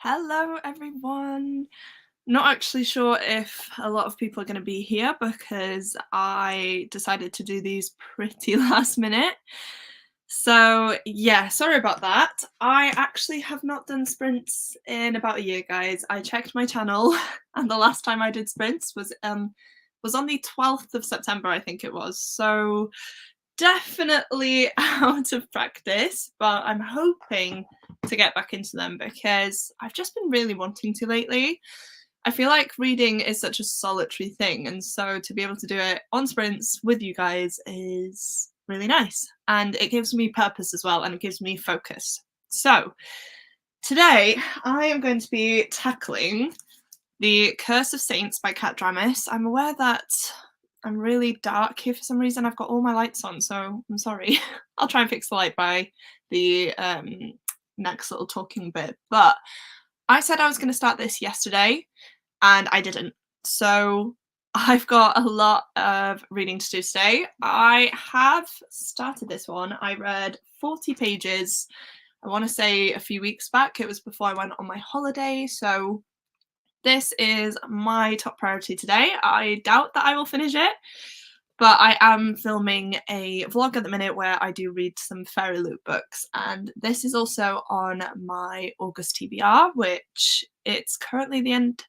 Hello, everyone. Not actually sure if a lot of people are going to be here because I decided to do these pretty last minute. So, yeah, sorry about that. I actually have not done sprints in about a year, guys. I checked my channel and the last time I did sprints was on the 12th of September, I think it was. So, definitely out of practice, but I'm hoping to get back into them because I've just been really wanting to lately. I feel like reading is such a solitary thing, and so to be able to do it on sprints with you guys is really nice. And it gives me purpose as well, and it gives me focus. So, today I am going to be tackling The Curse of Saints by Kate Dramis. I'm aware that I'm really dark here for some reason. I've got all my lights on, so I'm sorry. I'll try and fix the light by the next little talking bit. But I said I was going to start this yesterday, and I didn't. So I've got a lot of reading to do today. I have started this one. I read 40 pages, I want to say a few weeks back. It was before I went on my holiday, so this is my top priority today. I doubt that I will finish it, but I am filming a vlog at the minute where I do read some Fairy Loot books, and this is also on my August TBR, which it's currently the end.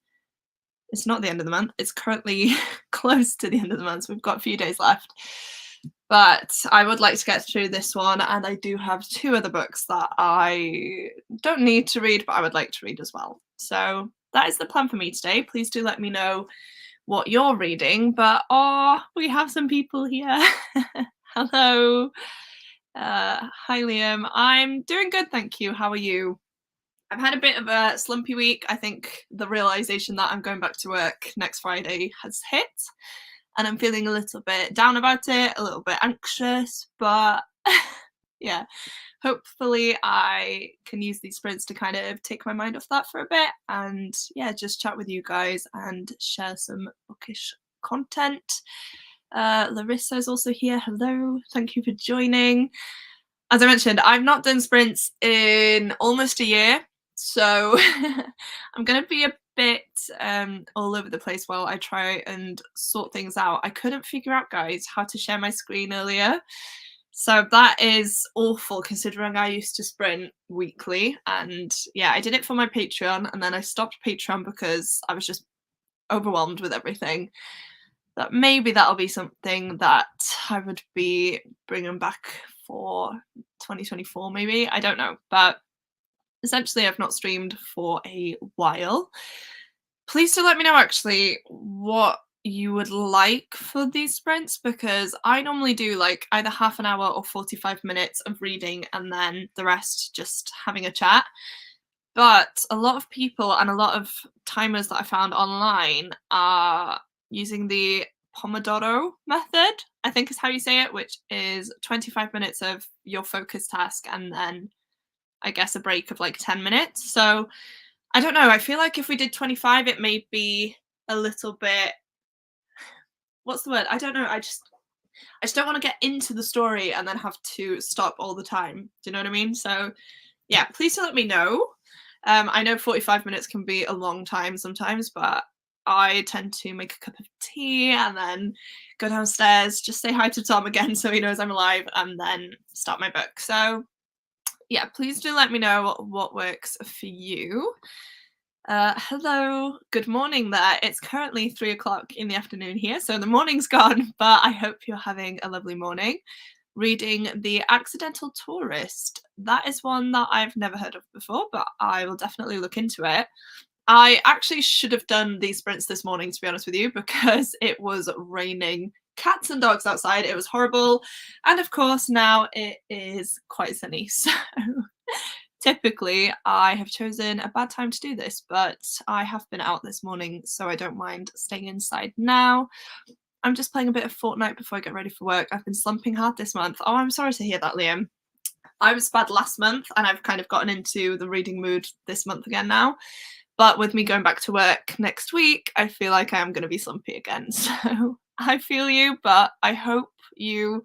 It's not the end of the month, it's currently close to the end of the month, so we've got a few days left. But I would like to get through this one, and I do have two other books that I don't need to read, but I would like to read as well. So that is the plan for me today. Please do let me know what you're reading. But we have some people here. Hello. Hi Liam. I'm doing good, thank you. How are you? I've had a bit of a slumpy week. I think the realization that I'm going back to work next Friday has hit, and I'm feeling a little bit down about it, a little bit anxious, but yeah, hopefully I can use these sprints to kind of take my mind off that for a bit and yeah, just chat with you guys and share some bookish content. Larissa is also here. Hello, thank you for joining. As I mentioned, I've not done sprints in almost a year, so I'm going to be a bit all over the place while I try and sort things out. I couldn't figure out, guys, how to share my screen earlier. So that is awful considering I used to sprint weekly. And yeah, I did it for my Patreon, and then I stopped Patreon because I was just overwhelmed with everything. But maybe that'll be something that I would be bringing back for 2024, maybe. I don't know. But essentially, I've not streamed for a while. Please do let me know actually what you would like for these sprints, because I normally do like either half an hour or 45 minutes of reading and then the rest just having a chat. But a lot of people and a lot of timers that I found online are using the Pomodoro method, I think is how you say it, which is 25 minutes of your focus task and then I guess a break of like 10 minutes. So I don't know. I feel like if we did 25, it may be a little bit. What's the word? I don't know. I just don't want to get into the story and then have to stop all the time. Do you know what I mean? So yeah, please do let me know. I know 45 minutes can be a long time sometimes, but I tend to make a cup of tea and then go downstairs, just say hi to Tom again so he knows I'm alive, and then start my book. So yeah, please do let me know what works for you. Hello, good morning there. It's currently 3 o'clock in the afternoon here, so the morning's gone, but I hope you're having a lovely morning. Reading The Accidental Tourist. That is one that I've never heard of before, but I will definitely look into it. I actually should have done these sprints this morning, to be honest with you, because it was raining cats and dogs outside. It was horrible. And of course, now it is quite sunny. So typically, I have chosen a bad time to do this, but I have been out this morning, so I don't mind staying inside now. I'm just playing a bit of Fortnite before I get ready for work. I've been slumping hard this month. Oh, I'm sorry to hear that, Liam. I was bad last month, and I've kind of gotten into the reading mood this month again now. But with me going back to work next week, I feel like I am going to be slumpy again. So I feel you, but I hope you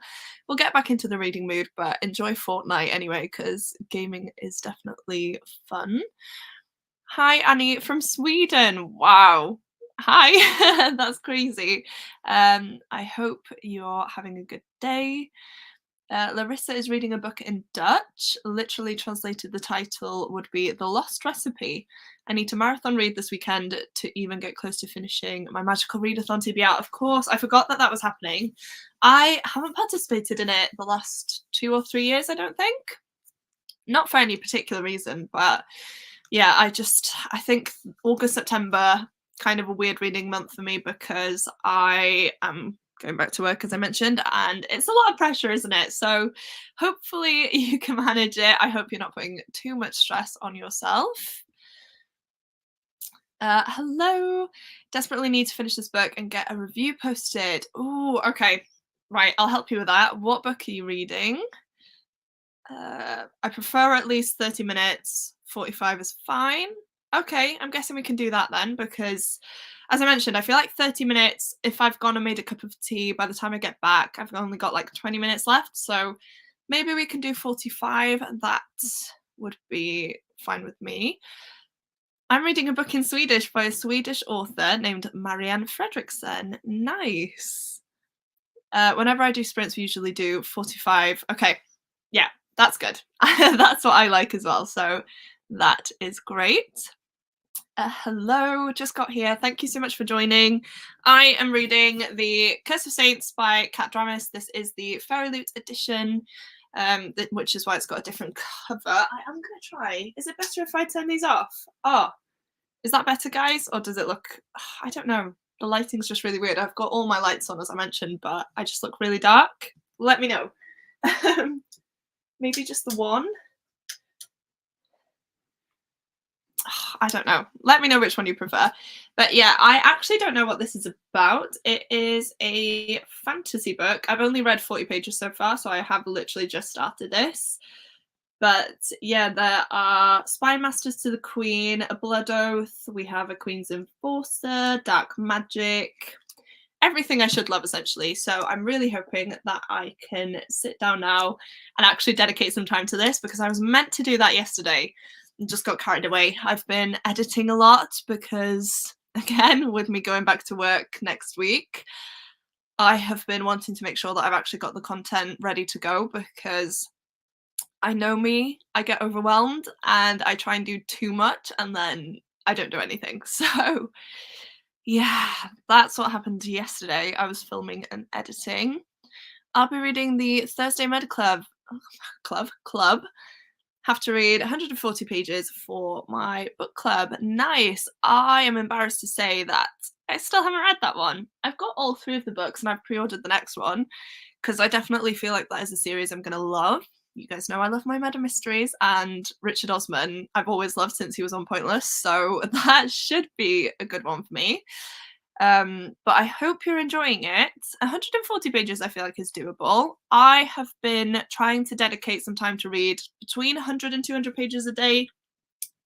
will get back into the reading mood, but enjoy Fortnite anyway, because gaming is definitely fun. Hi, Annie from Sweden. Wow. Hi, that's crazy. I hope you're having a good day. Larissa is reading a book in Dutch. Literally translated, the title would be The Lost Recipe. I need to marathon read this weekend to even get close to finishing my magical readathon TBR. Of course, I forgot that that was happening. I haven't participated in it the last 2 or 3 years, I don't think. Not for any particular reason, but yeah, I think August, September, kind of a weird reading month for me because I am going back to work, as I mentioned, and it's a lot of pressure, isn't it? So hopefully you can manage it. I hope you're not putting too much stress on yourself. Hello. Desperately need to finish this book and get a review posted. Oh, okay. Right, I'll help you with that. What book are you reading? I prefer at least 30 minutes. 45 is fine. Okay, I'm guessing we can do that then because, as I mentioned, I feel like 30 minutes, if I've gone and made a cup of tea, by the time I get back, I've only got like 20 minutes left. So maybe we can do 45. That would be fine with me. I'm reading a book in Swedish by a Swedish author named Marianne Fredriksson. Nice. Whenever I do sprints, we usually do 45. Okay, yeah, that's good. That's what I like as well. So that is great. Hello, just got here. Thank you so much for joining. I am reading The Curse of Saints by Kate Dramis. This is the Fairy Loot edition, which is why it's got a different cover. I am going to try. Is it better if I turn these off? Oh, is that better, guys? Or does it look... I don't know. The lighting's just really weird. I've got all my lights on, as I mentioned, but I just look really dark. Let me know. Maybe just the one. I don't know. Let me know which one you prefer. But yeah, I actually don't know what this is about. It is a fantasy book. I've only read 40 pages so far, so I have literally just started this. But yeah, there are spy masters to the queen, a blood oath, we have a queen's enforcer, dark magic, everything I should love essentially. So I'm really hoping that I can sit down now and actually dedicate some time to this because I was meant to do that yesterday and just got carried away. I've been editing a lot because, again, with me going back to work next week, I have been wanting to make sure that I've actually got the content ready to go because I know me, I get overwhelmed and I try and do too much and then I don't do anything. So yeah, that's what happened yesterday. I was filming and editing. I'll be reading the Thursday Med Club. Have to read 140 pages for my book club. Nice. I am embarrassed to say that I still haven't read that one. I've got all 3 of the books and I've pre-ordered the next one because I definitely feel like that is a series I'm going to love. You guys know I love my murder mysteries, and Richard Osman I've always loved since he was on Pointless, so that should be a good one for me. But I hope you're enjoying it. 140 pages I feel like is doable. I have been trying to dedicate some time to read between 100 and 200 pages a day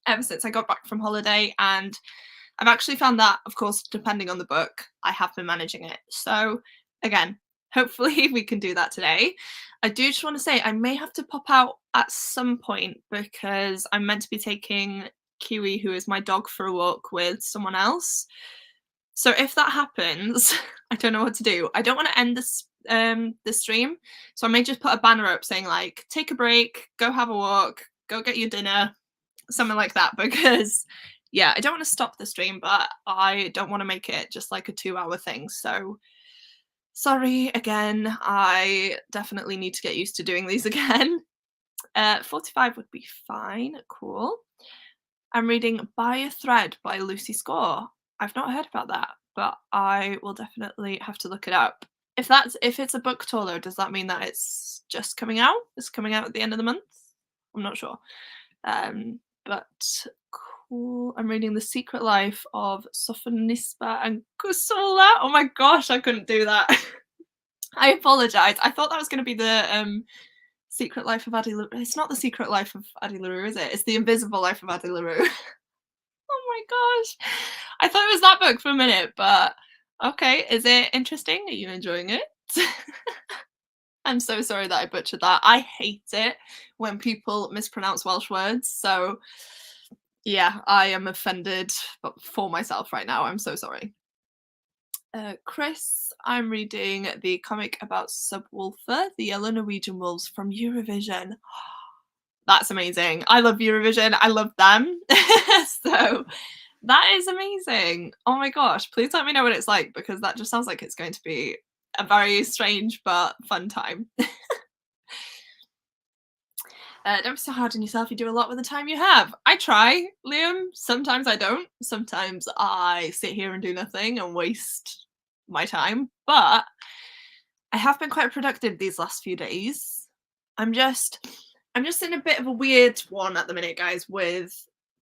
ever since I got back from holiday, and I've actually found that, of course, depending on the book, I have been managing it. So again, hopefully we can do that today. I do just want to say I may have to pop out at some point because I'm meant to be taking Kiwi, who is my dog, for a walk with someone else. So if that happens, I don't know what to do. I don't want to end the stream, so I may just put a banner up saying like, take a break, go have a walk, go get your dinner, something like that, because yeah, I don't want to stop the stream, but I don't want to make it just like a 2-hour thing. So sorry again, I definitely need to get used to doing these again. 45 would be fine. Cool. I'm reading By a Thread by Lucy Score. I've not heard about that, but I will definitely have to look it up. If it's a book tour though, does that mean that it's just coming out? It's coming out at the end of the month? I'm not sure. But cool. I'm reading The Secret Life of Sophonisba and Kusula. Oh my gosh, I couldn't do that. I apologize. I thought that was going to be the Secret Life of Addie LaRue. It's not The Secret Life of Addie LaRue, is it? It's The Invisible Life of Addie LaRue. Oh my gosh. I thought it was that book for a minute, but okay. Is it interesting? Are you enjoying it? I'm so sorry that I butchered that. I hate it when people mispronounce Welsh words. So Yeah, I am offended, but for myself right now. I'm so sorry. Chris, I'm reading the comic about Subwoofer, the Yellow Norwegian Wolves from Eurovision. That's amazing. I love Eurovision. I love them. So that is amazing. Oh my gosh. Please let me know what it's like because that just sounds like it's going to be a very strange but fun time. Don't be so hard on yourself. You do a lot with the time you have. I try, Liam. Sometimes I don't. Sometimes I sit here and do nothing and waste my time. But I have been quite productive these last few days. I'm just I'm just in a bit of a weird one at the minute, guys, with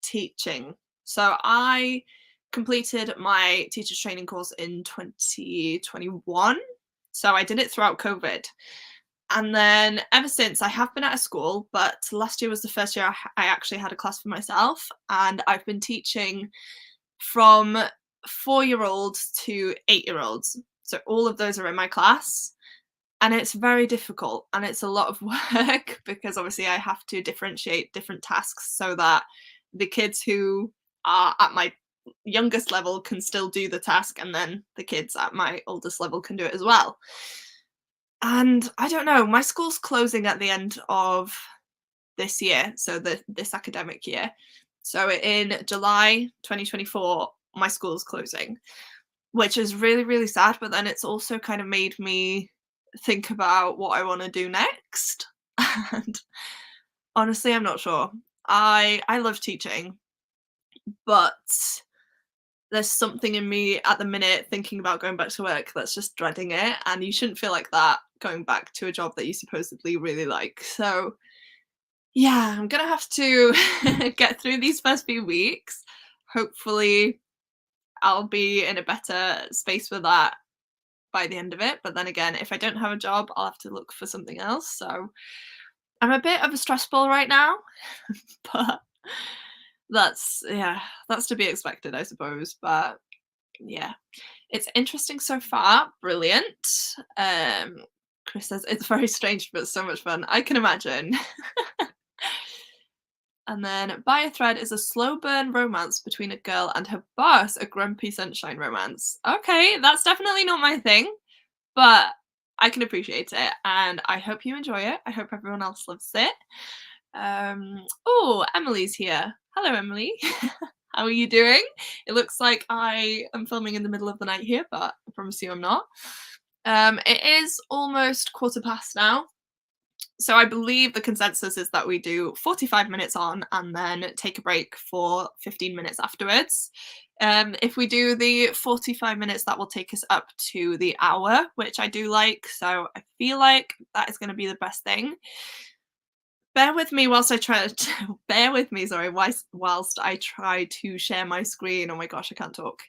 teaching. So I completed my teacher's training course in 2021. So I did it throughout COVID. And then ever since I have been at a school, but last year was the first year I actually had a class for myself. And I've been teaching from 4-year-olds to 8-year-olds. So all of those are in my class. And it's very difficult and it's a lot of work because obviously I have to differentiate different tasks so that the kids who are at my youngest level can still do the task and then the kids at my oldest level can do it as well. And I don't know, my school's closing at the end of this year, so this academic year. So in July 2024, my school's closing, which is really, really sad. But then it's also kind of made me think about what I want to do next. And honestly, I'm not sure. I love teaching, but there's something in me at the minute thinking about going back to work that's just dreading it. And you shouldn't feel like that going back to a job that you supposedly really like. So yeah, I'm gonna have to get through these first few weeks. Hopefully, I'll be in a better space for that by the end of it. But then again, if I don't have a job, I'll have to look for something else. So I'm a bit of a stress ball right now, but yeah, that's to be expected, I suppose. But yeah, it's interesting so far. Brilliant. Um, Chris says it's very strange, but so much fun. I can imagine. And then By a Thread is a slow burn romance between a girl and her boss, a grumpy sunshine romance. Okay, that's definitely not my thing, but I can appreciate it and I hope you enjoy it. I hope everyone else loves it. Oh, Emily's here. Hello, Emily. How are you doing? It looks like I am filming in the middle of the night here, but I promise you I'm not. It is almost 1:15 now. So I believe the consensus is that we do 45 minutes on and then take a break for 15 minutes afterwards. If we do the 45 minutes, that will take us up to the hour, which I do like. So I feel like that is going to be the best thing. Bear with me whilst I try to bear with me, sorry, whilst I try to share my screen. Oh my gosh, I can't talk.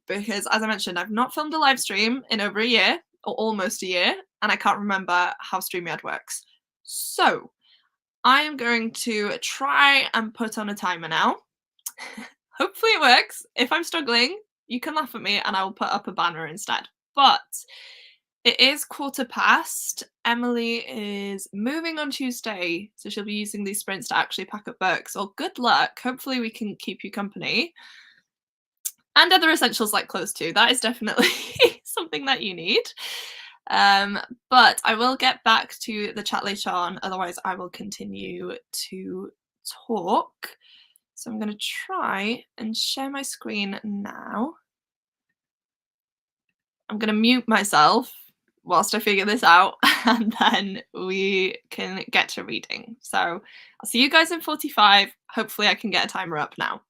Because as I mentioned, I've not filmed a live stream in over a year or almost a year, and I can't remember how StreamYard works. So I am going to try and put on a timer now. Hopefully it works. If I'm struggling, you can laugh at me and I will put up a banner instead. But it is 1:15. Emily is moving on Tuesday, so she'll be using these sprints to actually pack up books. Well, good luck. Hopefully we can keep you company. And other essentials like clothes too. That is definitely something that you need. But I will get back to the chat later on. Otherwise, I will continue to talk. So I'm going to try and share my screen now. I'm going to mute myself whilst I figure this out, and then we can get to reading. So I'll see you guys in 45. Hopefully I can get a timer up now.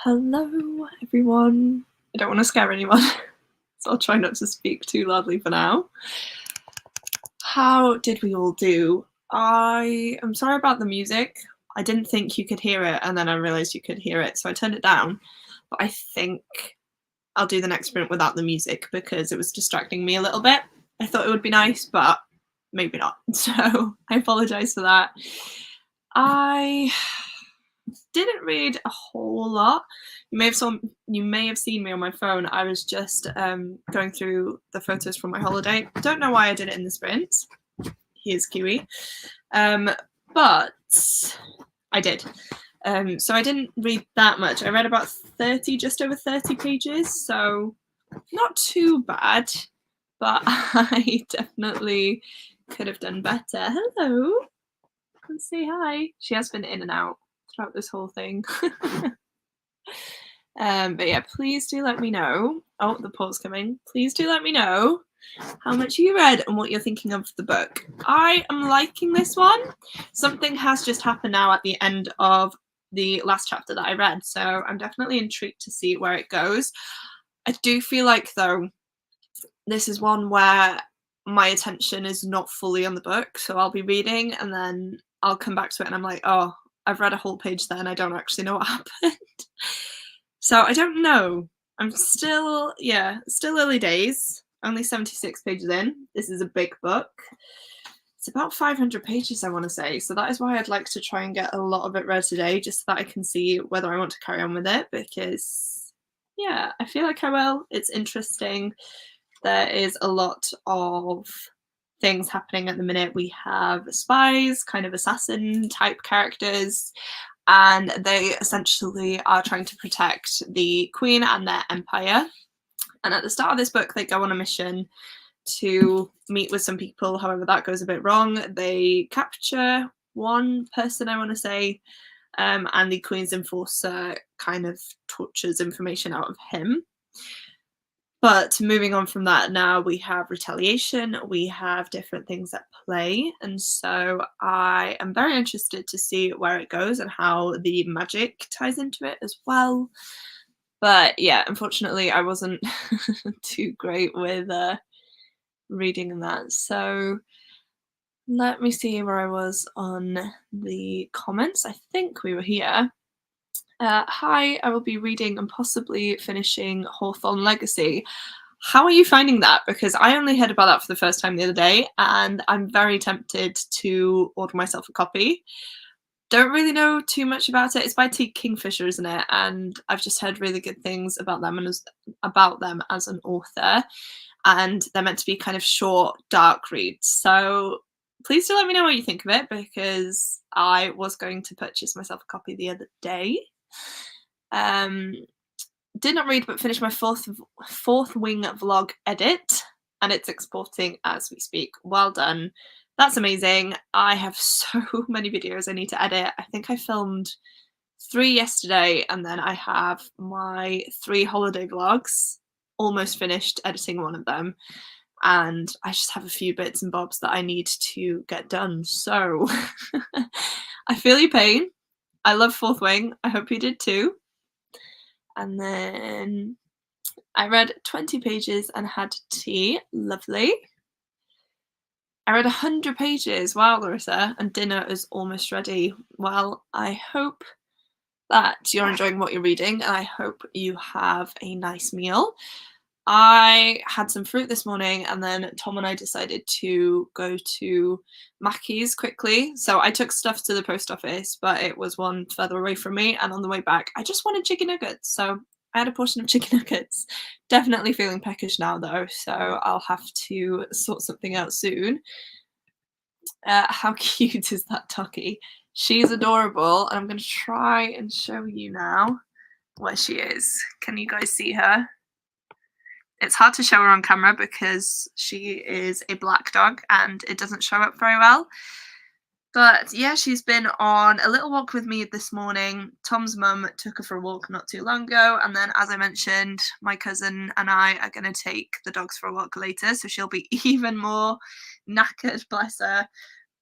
Hello, everyone. I don't want to scare anyone, so I'll try not to speak too loudly for now. How did we all do? I am sorry about the music. I didn't think you could hear it, and then I realized you could hear it, so I turned it down. But I think I'll do the next sprint without the music because it was distracting me a little bit. I thought it would be nice, but maybe not. So I apologise for that. I didn't read a whole lot. You may have seen me on my phone. I was just going through the photos from my holiday. Don't know why I did it in the sprint. Here's Kiwi. But I did. So I didn't read that much. I read about 30, just over 30 pages, so not too bad, but I definitely could have done better. Hello, come say hi. She has been in and out throughout this whole thing. But yeah, please do let me know. Oh, the pause coming. Please do let me know how much you read and what you're thinking of the book. I am liking this one. Something has just happened now at the end of the last chapter that I read, so I'm definitely intrigued to see where it goes. I do feel like, though, this is one where my attention is not fully on the book, so I'll be reading and then I'll come back to it and I'm like, oh, I've read a whole page there and I don't actually know what happened. So I don't know. I'm still early days. Only 76 pages in. This is a big book. It's about 500 pages, I want to say. So that is why I'd like to try and get a lot of it read today, just so that I can see whether I want to carry on with it, because, yeah, I feel like I will. It's interesting. There is a lot of things happening at the minute. We have spies, kind of assassin type characters, and they essentially are trying to protect the Queen and their empire. And at the start of this book, they go on a mission to meet with some people. However, that goes a bit wrong. They capture one person, I want to say, and the Queen's enforcer kind of tortures information out of him. But moving on from that, now we have retaliation, we have different things at play, and so I am very interested to see where it goes and how the magic ties into it as well. But yeah, unfortunately, I wasn't too great with reading that. So let me see where I was on the comments. I think we were here. Hi, I will be reading and possibly finishing Hawthorne Legacy. How are you finding that? Because I only heard about that for the first time the other day, and I'm very tempted to order myself a copy. Don't really know too much about it. It's by T. Kingfisher, isn't it? And I've just heard really good things about them as an author. And they're meant to be kind of short, dark reads. So please do let me know what you think of it, because I was going to purchase myself a copy the other day. Did not read but finished my fourth wing vlog edit, and it's exporting as we speak. Well done. That's amazing. I have so many videos I need to edit. I think I filmed 3 yesterday, and then I have my 3 holiday vlogs, almost finished editing one of them, and I just have a few bits and bobs that I need to get done. So I feel your pain. I love Fourth Wing. I hope you did too. And then I read 20 pages and had tea. Lovely. I read 100 pages. Wow, Larissa. And dinner is almost ready. Well, I hope that you're enjoying what you're reading, and I hope you have a nice meal. I had some fruit this morning, and then Tom and I decided to go to Mackey's quickly. So I took stuff to the post office, but it was one further away from me. And on the way back, I just wanted chicken nuggets. So I had a portion of chicken nuggets. Definitely feeling peckish now, though. So I'll have to sort something out soon. How cute is that Tucky? She's adorable. And I'm going to try and show you now where she is. Can you guys see her? It's hard to show her on camera because she is a black dog and it doesn't show up very well. But yeah, she's been on a little walk with me this morning. Tom's mum took her for a walk not too long ago. And then, as I mentioned, my cousin and I are going to take the dogs for a walk later. So she'll be even more knackered, bless her.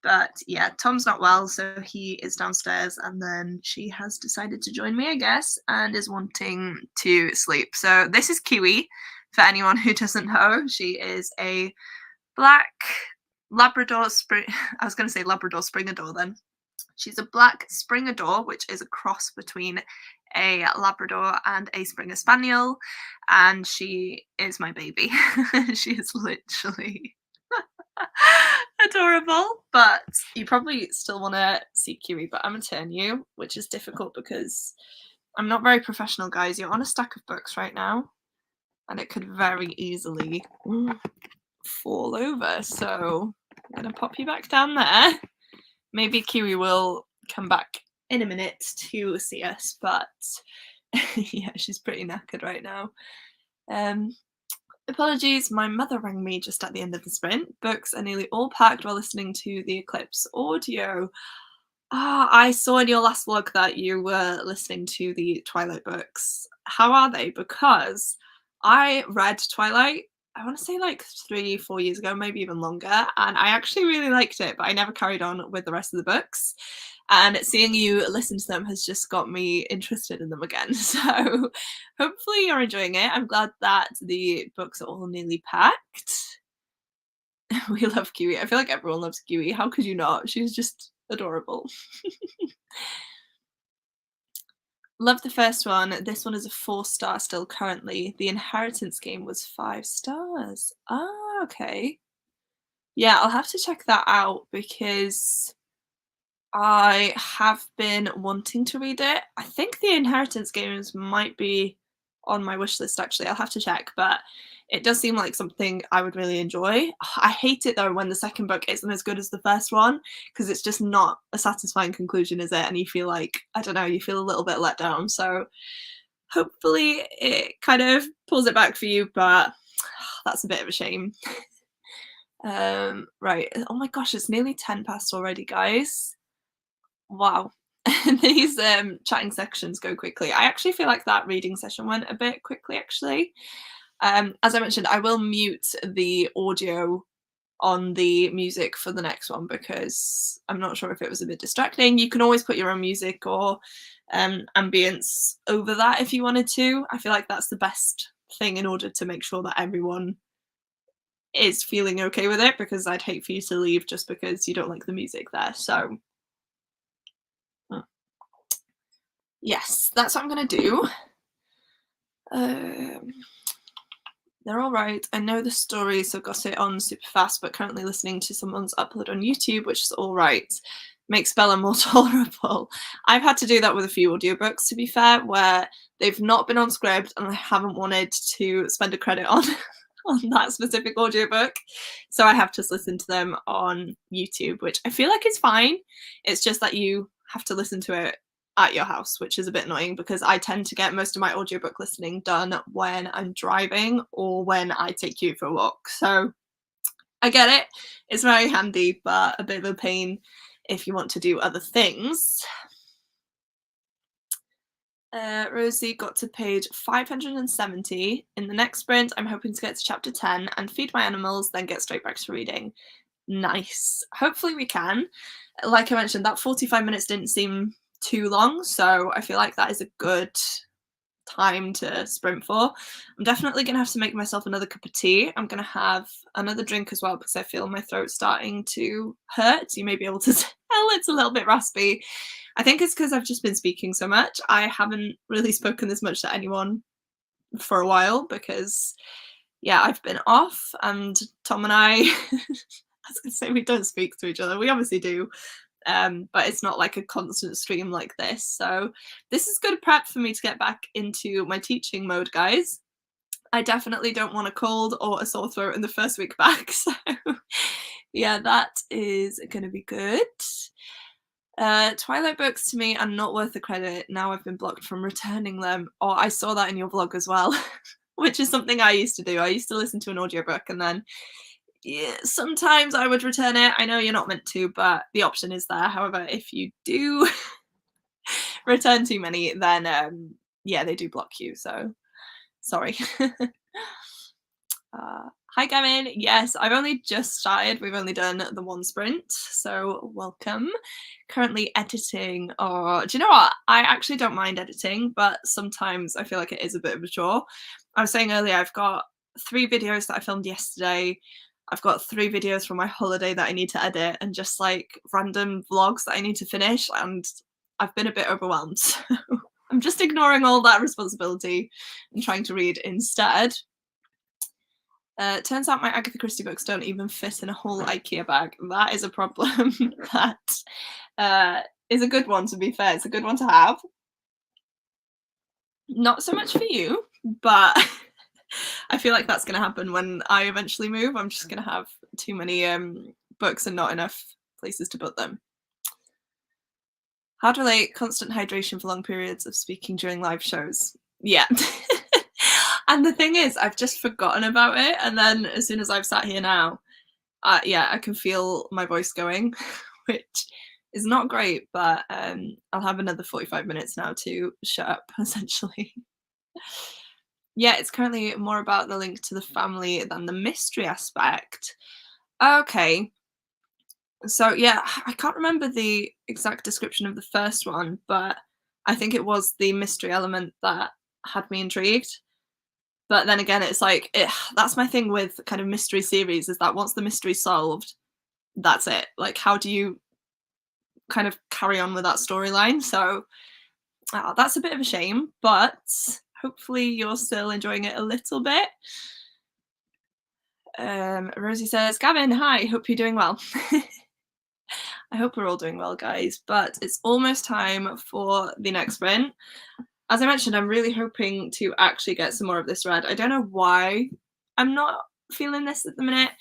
But yeah, Tom's not well, so he is downstairs, and then she has decided to join me, I guess, and is wanting to sleep. So this is Kiwi. For anyone who doesn't know, she is a black Labrador I was going to say Labrador Springador then. She's a black Springador, which is a cross between a Labrador and a Springer Spaniel, and she is my baby. She is literally adorable, but you probably still want to see Kiwi, but I'm going to turn you, which is difficult because I'm not very professional, guys. You're on a stack of books right now, and it could very easily fall over. So I'm going to pop you back down there. Maybe Kiwi will come back in a minute to see us, but yeah, she's pretty knackered right now. Apologies, my mother rang me just at the end of the sprint. Books are nearly all packed while listening to the Eclipse audio. I saw in your last vlog that you were listening to the Twilight books. How are they? Because I read Twilight, I want to say like 3-4 years ago, maybe even longer, and I actually really liked it, but I never carried on with the rest of the books. And seeing you listen to them has just got me interested in them again. So hopefully you're enjoying it. I'm glad that the books are all nearly packed. We love Kiwi. I feel like everyone loves Kiwi. How could you not? She's just adorable. Love the first one. This one is a 4-star still currently. The Inheritance game was 5 stars. Ah, okay. Yeah, I'll have to check that out because I have been wanting to read it. I think the Inheritance games might be on my wish list actually. I'll have to check, but it does seem like something I would really enjoy. I hate it though when the second book isn't as good as the first one because it's just not a satisfying conclusion, is it? And you feel like, I don't know, you feel a little bit let down. So hopefully it kind of pulls it back for you, but that's a bit of a shame. Right. Oh my gosh, it's nearly 10 past already, guys. Wow. These chatting sections go quickly. I actually feel like that reading session went a bit quickly actually. As I mentioned, I will mute the audio on the music for the next one because I'm not sure if it was a bit distracting. You can always put your own music or ambience over that if you wanted to. I feel like that's the best thing in order to make sure that everyone is feeling okay with it, because I'd hate for you to leave just because you don't like the music there. So yes, that's what I'm gonna do. They're all right. I know the story, so got it on super fast, but currently listening to someone's upload on YouTube, which is all right. Makes Bella more tolerable. I've had to do that with a few audiobooks, to be fair, where they've not been on script and I haven't wanted to spend a credit on on that specific audiobook. So I have just listened to them on YouTube, which I feel like is fine. It's just that you have to listen to it at your house, which is a bit annoying because I tend to get most of my audiobook listening done when I'm driving or when I take you for a walk. So I get it. It's very handy, but a bit of a pain if you want to do other things. Rosie got to page 570. In the next sprint, I'm hoping to get to chapter 10 and feed my animals, then get straight back to reading. Nice. Hopefully we can. Like I mentioned, that 45 minutes didn't seem too long, so I feel like that is a good time to sprint for. I'm definitely gonna have to make myself another cup of tea. I'm gonna have another drink as well because I feel my throat starting to hurt. You may be able to tell it's a little bit raspy. I think it's because I've just been speaking so much. I haven't really spoken this much to anyone for a while because yeah, I've been off, and Tom and I was gonna say we don't speak to each other. We obviously do. But it's not like a constant stream like this. So this is good prep for me to get back into my teaching mode, guys. I definitely don't want a cold or a sore throat in the first week back. So yeah, that is going to be good. Twilight books to me are not worth the credit. Now I've been blocked from returning them. Or I saw that in your vlog as well, which is something I used to do. I used to listen to an audiobook and then yeah, sometimes I would return it. I know you're not meant to, but the option is there. However, if you do return too many, then yeah, they do block you. So sorry. Hi, Gavin. Yes, I've only just started. We've only done the one sprint, so welcome. Currently editing. Or do you know what? I actually don't mind editing, but sometimes I feel like it is a bit of a chore. I was saying earlier, I've got 3 videos that I filmed yesterday. I've got 3 videos from my holiday that I need to edit and just like random vlogs that I need to finish, and I've been a bit overwhelmed. So I'm just ignoring all that responsibility and trying to read instead. Turns out my Agatha Christie books don't even fit in a whole IKEA bag. That is a problem. That is a good one, to be fair. It's a good one to have. Not so much for you, but I feel like that's going to happen when I eventually move. I'm just going to have too many books and not enough places to put them. How to relate constant hydration for long periods of speaking during live shows. Yeah. And the thing is, I've just forgotten about it. And then as soon as I've sat here now, yeah, I can feel my voice going, which is not great, but I'll have another 45 minutes now to shut up, essentially. Yeah, it's currently more about the link to the family than the mystery aspect. Okay. So yeah, I can't remember the exact description of the first one, but I think it was the mystery element that had me intrigued. But then again, it's like that's my thing with kind of mystery series is that once the mystery's solved, that's it. Like, how do you kind of carry on with that storyline? So that's a bit of a shame, but hopefully you're still enjoying it a little bit. Rosie says, Gavin, hi, hope you're doing well. I hope we're all doing well, guys, but it's almost time for the next sprint. As I mentioned, I'm really hoping to actually get some more of this read. I don't know why I'm not feeling this at the minute.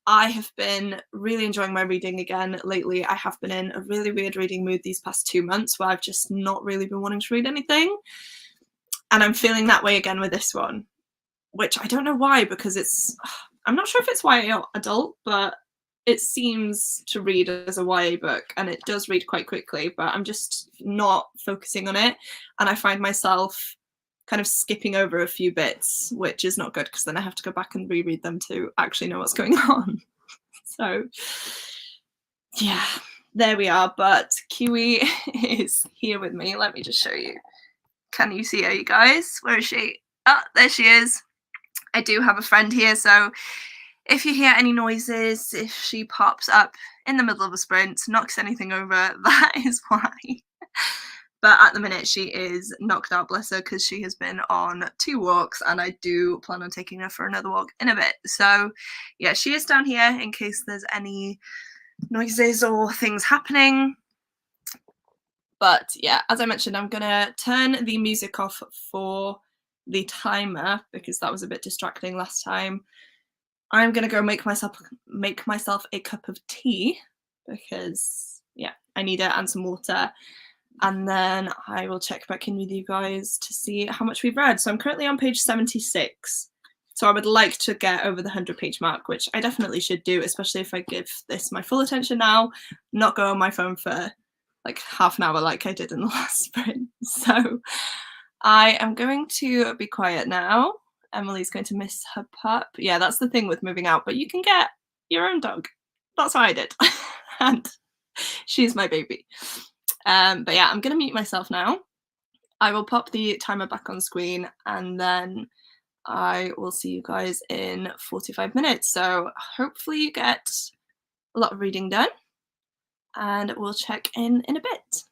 I have been really enjoying my reading again lately. I have been in a really weird reading mood these past 2 months where I've just not really been wanting to read anything. And I'm feeling that way again with this one, which I don't know why, because I'm not sure if it's YA or adult, but it seems to read as a YA book, and it does read quite quickly, but I'm just not focusing on it. And I find myself kind of skipping over a few bits, which is not good because then I have to go back and reread them to actually know what's going on. So yeah, there we are. But Kiwi is here with me. Let me just show you. Can you see her, you guys? Where is she? Oh, there she is. I do have a friend here, so if you hear any noises, if she pops up in the middle of a sprint, knocks anything over, that is why. But at the minute she is knocked out, bless her, because she has been on 2 walks, and I do plan on taking her for another walk in a bit. So yeah, she is down here in case there's any noises or things happening. But yeah, as I mentioned, I'm gonna turn the music off for the timer because that was a bit distracting last time. I'm gonna go make myself a cup of tea because yeah, I need it and some water. And then I will check back in with you guys to see how much we've read. So I'm currently on page 76. So I would like to get over the 100-page mark, which I definitely should do, especially if I give this my full attention now, not go on my phone for like half an hour like I did in the last sprint. So I am going to be quiet now. Emily's going to miss her pup. Yeah, that's the thing with moving out, but you can get your own dog. That's what I did. And she's my baby. But yeah, I'm going to mute myself now. I will pop the timer back on screen and then I will see you guys in 45 minutes. So hopefully you get a lot of reading done and we'll check in a bit.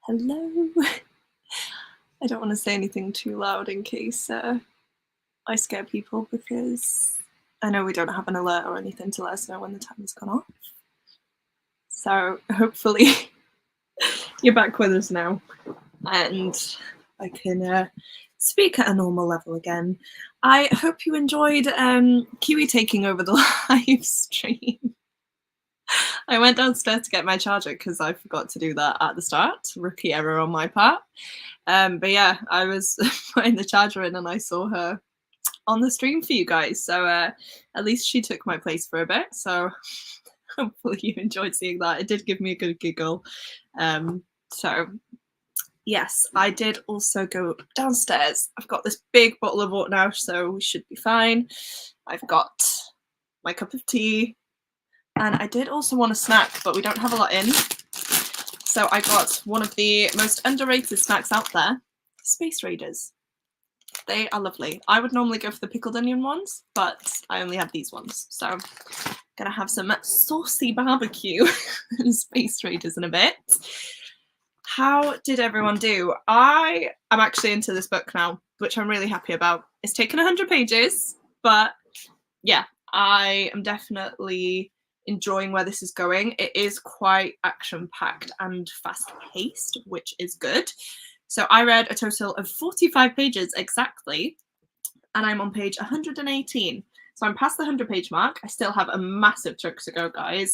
Hello. I don't want to say anything too loud in case I scare people, because I know we don't have an alert or anything to let us know when the time has gone off. So hopefully you're back with us now and I can speak at a normal level again. I hope you enjoyed Kiwi taking over the live stream. I went downstairs to get my charger because I forgot to do that at the start. Rookie error on my part. But yeah, I was putting the charger in and I saw her on the stream for you guys. So at least she took my place for a bit. So hopefully you enjoyed seeing that. It did give me a good giggle. So yes, I did also go downstairs. I've got this big bottle of water now, so we should be fine. I've got my cup of tea, and I did also want a snack, but we don't have a lot in. So I got one of the most underrated snacks out there, Space Raiders. They are lovely. I would normally go for the pickled onion ones, but I only have these ones. So I'm gonna have some saucy barbecue and Space Raiders in a bit. How did everyone do? I am actually into this book now, which I'm really happy about. It's taken 100 pages, but yeah, I am definitely enjoying where this is going. It is quite action-packed and fast-paced, which is good. So I read a total of 45 pages exactly, and I'm on page 118. So I'm past the 100-page mark. I still have a massive chunk to go, guys.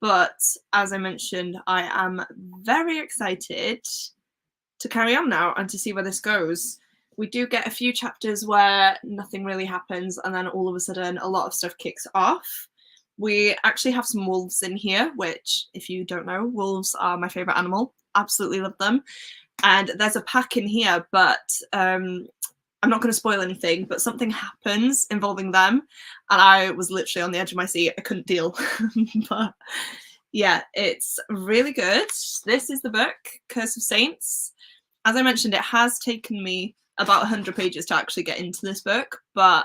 But as I mentioned, I am very excited to carry on now and to see where this goes. We do get a few chapters where nothing really happens, and then all of a sudden a lot of stuff kicks off. We actually have some wolves in here, which, if you don't know, wolves are my favourite animal. Absolutely love them. And there's a pack in here, but I'm not going to spoil anything, but something happens involving them, and I was literally on the edge of my seat. I couldn't deal. But yeah, it's really good. This is the book, Curse of Saints. As I mentioned, it has taken me about 100 pages to actually get into this book, but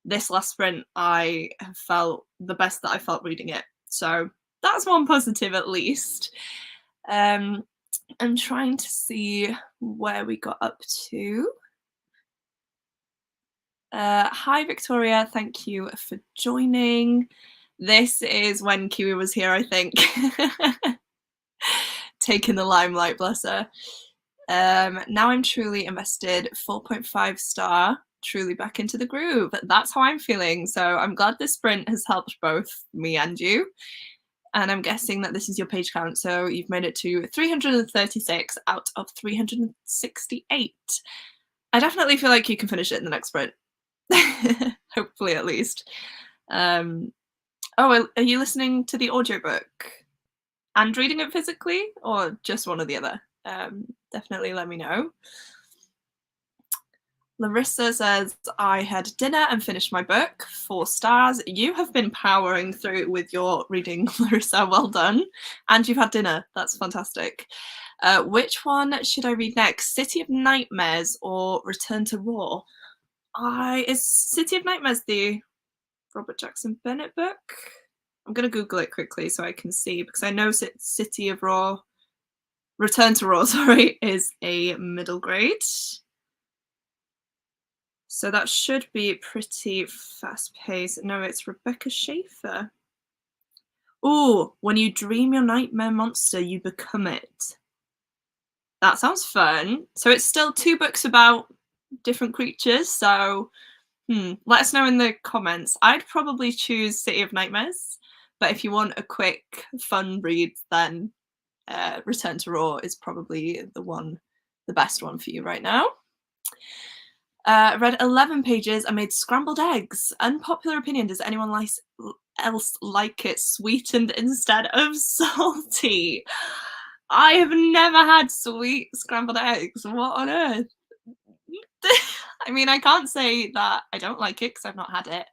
this last sprint, I have felt the best that I felt reading it. So that's one positive at least. I'm trying to see where we got up to. Hi, Victoria. Thank you for joining. This is when Kiwi was here, I think. Taking the limelight, bless her. Now I'm truly invested, 4.5 star, truly back into the groove. That's how I'm feeling. So I'm glad this sprint has helped both me and you. And I'm guessing that this is your page count. So you've made it to 336 out of 368. I definitely feel like you can finish it in the next sprint. Hopefully, at least. Oh, are you listening to the audiobook and reading it physically, or just one or the other? Definitely let me know. Larissa says, I had dinner and finished my book, 4 stars. You have been powering through with your reading, Larissa. Well done. And you've had dinner. That's fantastic. Which one should I read next? City of Nightmares or Return to Raw? Is City of Nightmares the Robert Jackson Bennett book? I'm going to Google it quickly so I can see, because I know City of Raw, Return to Raw, sorry, is a middle grade. So that should be pretty fast-paced. No, it's Rebecca Schaefer. Oh, when you dream your nightmare monster, you become it. That sounds fun. So it's still 2 books about different creatures. So let us know in the comments. I'd probably choose City of Nightmares, but if you want a quick, fun read, then Return to Raw is probably the best one for you right now. Read 11 pages. I made scrambled eggs. Unpopular opinion. Does anyone else like it sweetened instead of salty? I have never had sweet scrambled eggs. What on earth? I mean, I can't say that I don't like it because I've not had it,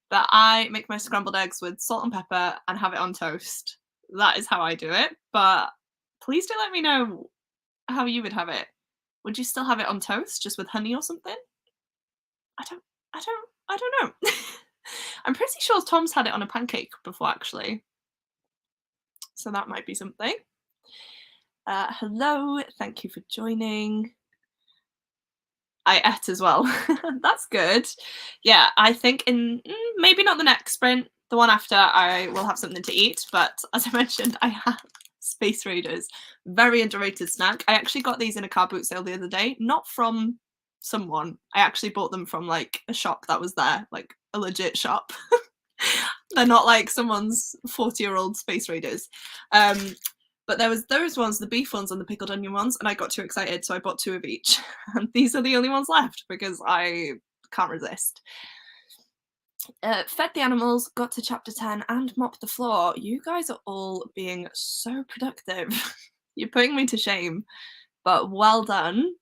but I make my scrambled eggs with salt and pepper and have it on toast. That is how I do it. But please do let me know how you would have it. Would you still have it on toast, just with honey or something? I don't know. I'm pretty sure Tom's had it on a pancake before, actually. So that might be something. Hello, thank you for joining. I ate as well. That's good. Yeah, I think in maybe not the next sprint, the one after, I will have something to eat. But as I mentioned, I have Space Raiders. Very underrated snack. I actually got these in a car boot sale the other day, not from someone. I actually bought them from like a shop that was there, like a legit shop. They're not like someone's 40-year-old Space Raiders. But there was those ones, the beef ones and the pickled onion ones, and I got too excited, so I bought 2 of each. And these are the only ones left because I can't resist. Fed the animals, got to chapter 10, and mopped the floor. You guys are all being so productive. You're putting me to shame, but well done.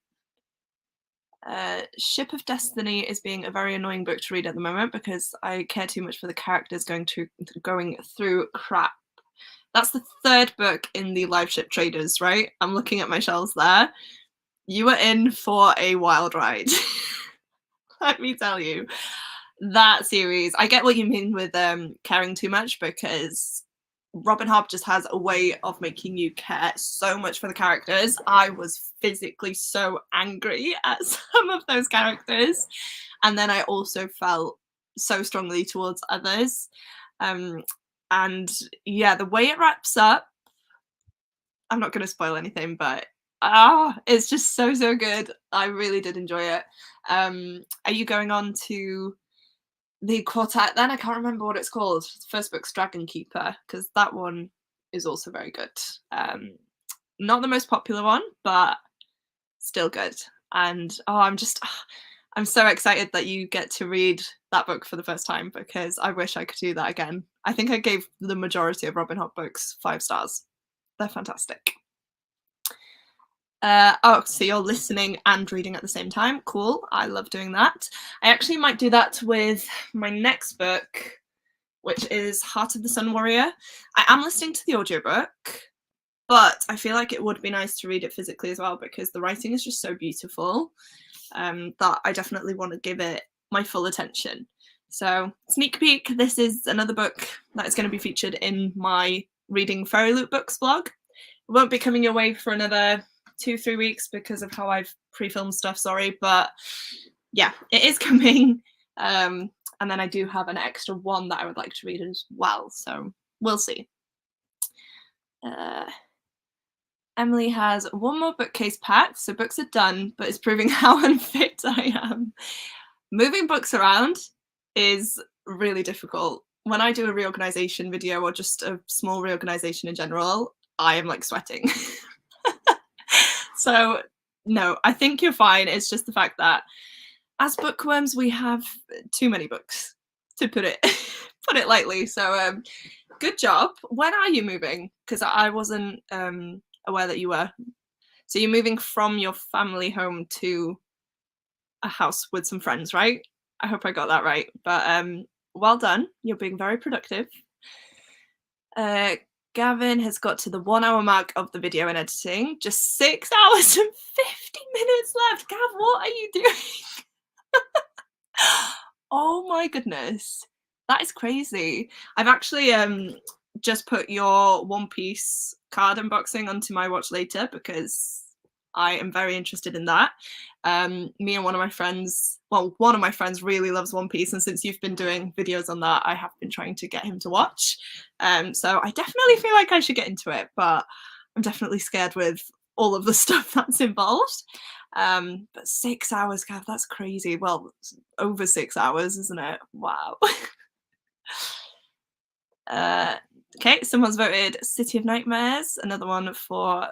Ship of Destiny is being a very annoying book to read at the moment because I care too much for the characters going through crap. That's the 3rd book in the Live Ship Traders, right? I'm looking at my shelves there. You are in for a wild ride. Let me tell you. That series, I get what you mean with caring too much, because Robin Hobb just has a way of making you care so much for the characters. I was physically so angry at some of those characters. And then I also felt so strongly towards others. And yeah, the way it wraps up, I'm not going to spoil anything, but it's just so, so good. I really did enjoy it. Are you going on to the quartet then? I can't remember what it's called. First book's Dragon Keeper, because that one is also very good. Not the most popular one, but still good. And I'm so excited that you get to read that book for the first time, because I wish I could do that again. I think I gave the majority of Robin Hobb books 5 stars. They're fantastic. So you're listening and reading at the same time. Cool. I love doing that. I actually might do that with my next book, which is Heart of the Sun Warrior. I am listening to the audiobook, but I feel like it would be nice to read it physically as well, because the writing is just so beautiful that I definitely want to give it my full attention. So, sneak peek, this is another book that is going to be featured in my Reading Fairy Loot Books blog. It won't be coming your way for another 2-3 weeks because of how I've pre-filmed stuff, sorry, but yeah, it is coming. And then I do have an extra one that I would like to read as well, so we'll see. Emily has 1 more bookcase packed, so books are done, but it's proving how unfit I am. Moving books around is really difficult. When I do a reorganization video, or just a small reorganization in general, I am like sweating. So no, I think you're fine. It's just the fact that as bookworms, we have too many books, to put it lightly. So good job. When are you moving? Because I wasn't aware that you were. So you're moving from your family home to a house with some friends, right? I hope I got that right. But well done. You're being very productive. Gavin has got to the 1 hour mark of the video and editing. Just 6 hours and 50 minutes left. Gav, what are you doing? Oh my goodness. That is crazy. I've actually just put your One Piece card unboxing onto my watch later, because I am very interested in that. Me and one of my friends really loves One Piece, and since you've been doing videos on that, I have been trying to get him to watch. So I definitely feel like I should get into it, but I'm definitely scared with all of the stuff that's involved. But 6 hours, Gav, that's crazy. Well, over 6 hours, isn't it? Wow. Okay, someone's voted City of Nightmares. Another one for...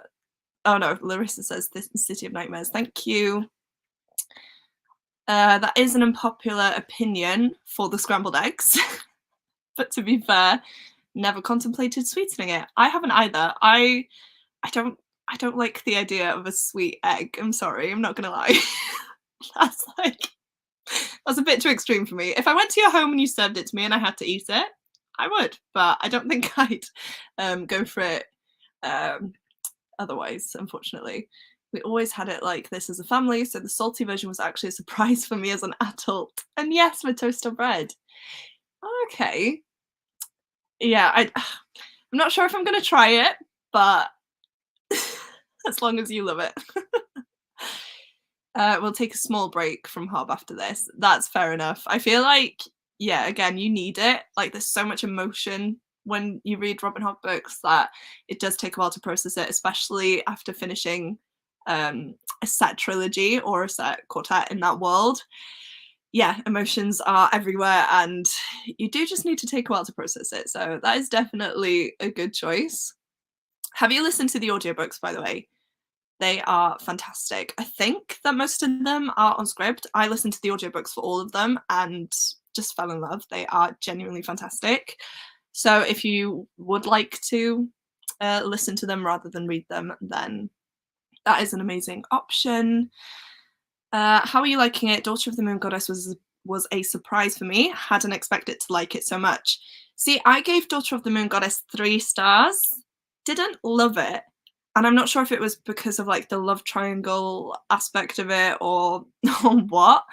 Oh no, Larissa says this City of Nightmares. Thank you. That is an unpopular opinion for the scrambled eggs. But to be fair, never contemplated sweetening it. I haven't either. I don't like the idea of a sweet egg. I'm sorry, I'm not gonna lie. That's a bit too extreme for me. If I went to your home and you served it to me and I had to eat it, I would, but I don't think I'd go for it otherwise, unfortunately. We always had it like this as a family, so the salty version was actually a surprise for me as an adult. And yes, with toast on bread. Okay. Yeah, I'm not sure if I'm going to try it, but as long as you love it. We'll take a small break from Hob after this. That's fair enough. I feel like, yeah, again, you need it. Like, there's so much emotion when you read Robin Hobb books that it does take a while to process it, especially after finishing a set trilogy or a set quartet in that world. Yeah, emotions are everywhere, and you do just need to take a while to process it. So that is definitely a good choice. Have you listened to the audiobooks, by the way? They are fantastic. I think that most of them are on script. I listened to the audiobooks for all of them and just fell in love. They are genuinely fantastic. So if you would like to listen to them rather than read them, then that is an amazing option. How are you liking it? Daughter of the Moon Goddess was a surprise for me. Hadn't expected to like it so much. See, I gave Daughter of the Moon Goddess 3 stars. Didn't love it. And I'm not sure if it was because of like the love triangle aspect of it or, or what.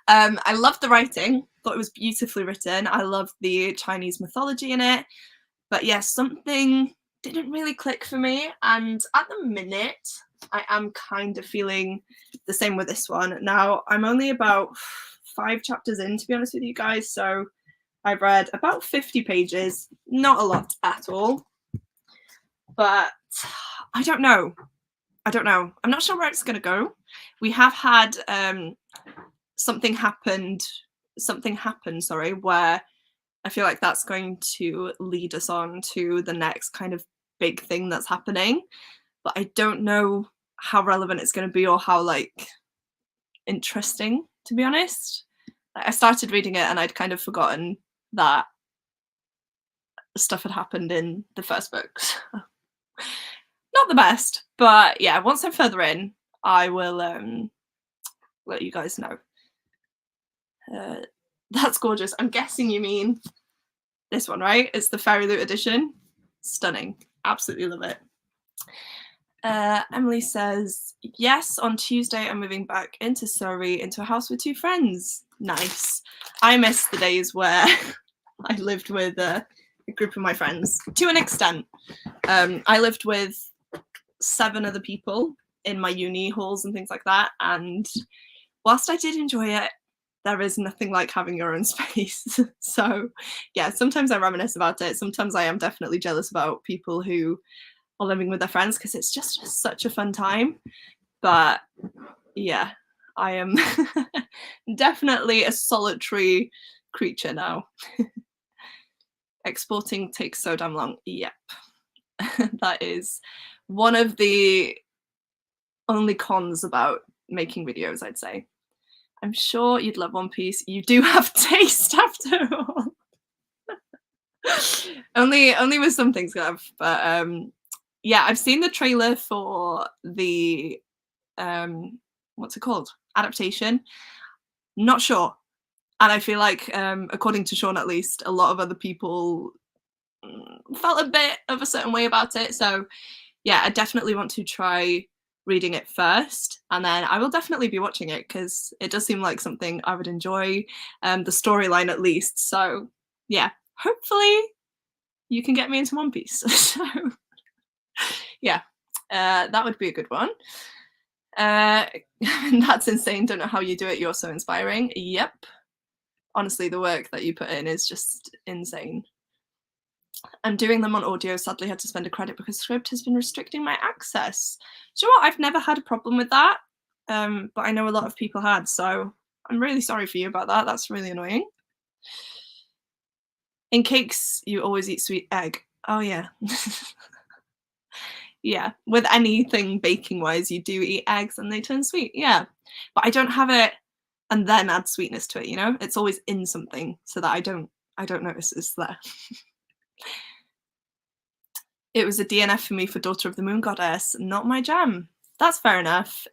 I loved the writing, thought it was beautifully written. I loved the Chinese mythology in it. But yeah, something didn't really click for me. And at the minute, I am kind of feeling the same with this one. Now, I'm only about 5 chapters in, to be honest with you guys. So I've read about 50 pages, not a lot at all. But I don't know. I'm not sure where it's going to go. We have had something happen, sorry, where I feel like that's going to lead us on to the next kind of big thing that's happening. But I don't know how relevant it's going to be or how like interesting, to be honest. I started reading it and I'd kind of forgotten that stuff had happened in the first books. Not the best, but yeah, once I'm further in, I will let you guys know. That's gorgeous. I'm guessing you mean this one, right? It's the Fairy Loot edition. Stunning. Absolutely love it. Emily says, yes, on Tuesday I'm moving back into Surrey into a house with 2 friends. Nice. I miss the days where I lived with a group of my friends, to an extent. I lived with 7 other people in my uni halls and things like that, and whilst I did enjoy it, there is nothing like having your own space. So yeah, sometimes I reminisce about it. Sometimes I am definitely jealous about people who are living with their friends because it's just such a fun time. But yeah, I am definitely a solitary creature now. Exporting takes so damn long. Yep. That is one of the only cons about making videos, I'd say. I'm sure you'd love One Piece. You do have taste after all. only with some things, Gav. But yeah, I've seen the trailer for the what's it called? Adaptation. Not sure. And I feel like, according to Sean at least, a lot of other people felt a bit of a certain way about it. So yeah, I definitely want to try reading it first, and then I will definitely be watching it because it does seem like something I would enjoy, the storyline at least. So yeah, hopefully you can get me into One Piece. So yeah, that would be a good one. That's insane. Don't know how you do it. You're so inspiring. Yep. Honestly, the work that you put in is just insane. I'm doing them on audio. Sadly, had to spend a credit because Script has been restricting my access. Do you know what? I've never had a problem with that, but I know a lot of people had, so I'm really sorry for you about that. That's really annoying. In cakes, you always eat sweet egg. Oh, yeah. Yeah, with anything baking-wise, you do eat eggs and they turn sweet, yeah. But I don't have it and then add sweetness to it, you know? It's always in something so that I don't notice it's there. It was a DNF for me for Daughter of the Moon Goddess, not my jam. That's fair enough.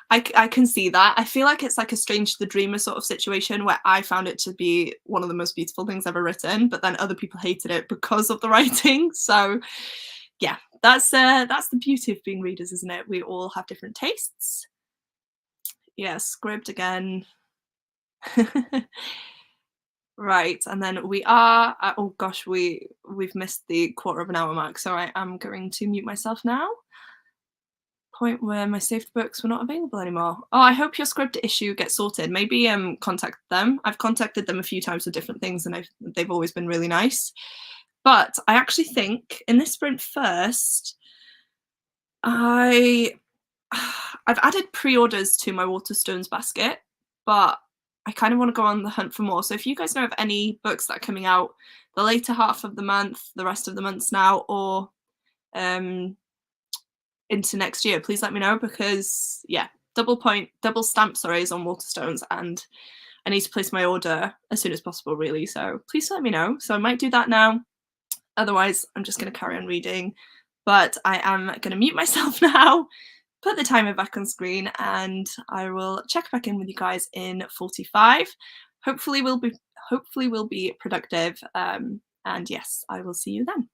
I can see that. I feel like it's like a Strange the Dreamer sort of situation where I found it to be one of the most beautiful things ever written, but then other people hated it because of the writing. So yeah, that's the beauty of being readers, isn't it? We all have different tastes. Yeah, Script again. Right, and then we are oh gosh, we've missed the 1/4 of an hour mark, so I am going to mute myself now. point where my saved books were not available anymore. Oh, I hope your script issue gets sorted. Maybe contact them. I've contacted them a few times with different things, and they've always been really nice. But I actually think in this sprint first, I I've added pre-orders to my Waterstones basket, but I kind of want to go on the hunt for more. So if you guys know of any books that are coming out the later half of the month, the rest of the months now, or um, into next year, please let me know, because yeah, double stamp, sorry, is on Waterstones, and I need to place my order as soon as possible, really. So please let me know. So I might do that now. Otherwise, I'm just going to carry on reading. But I am going to mute myself now, put the timer back on screen, and I will check back in with you guys in 45. Hopefully we'll be productive. And yes, I will see you then.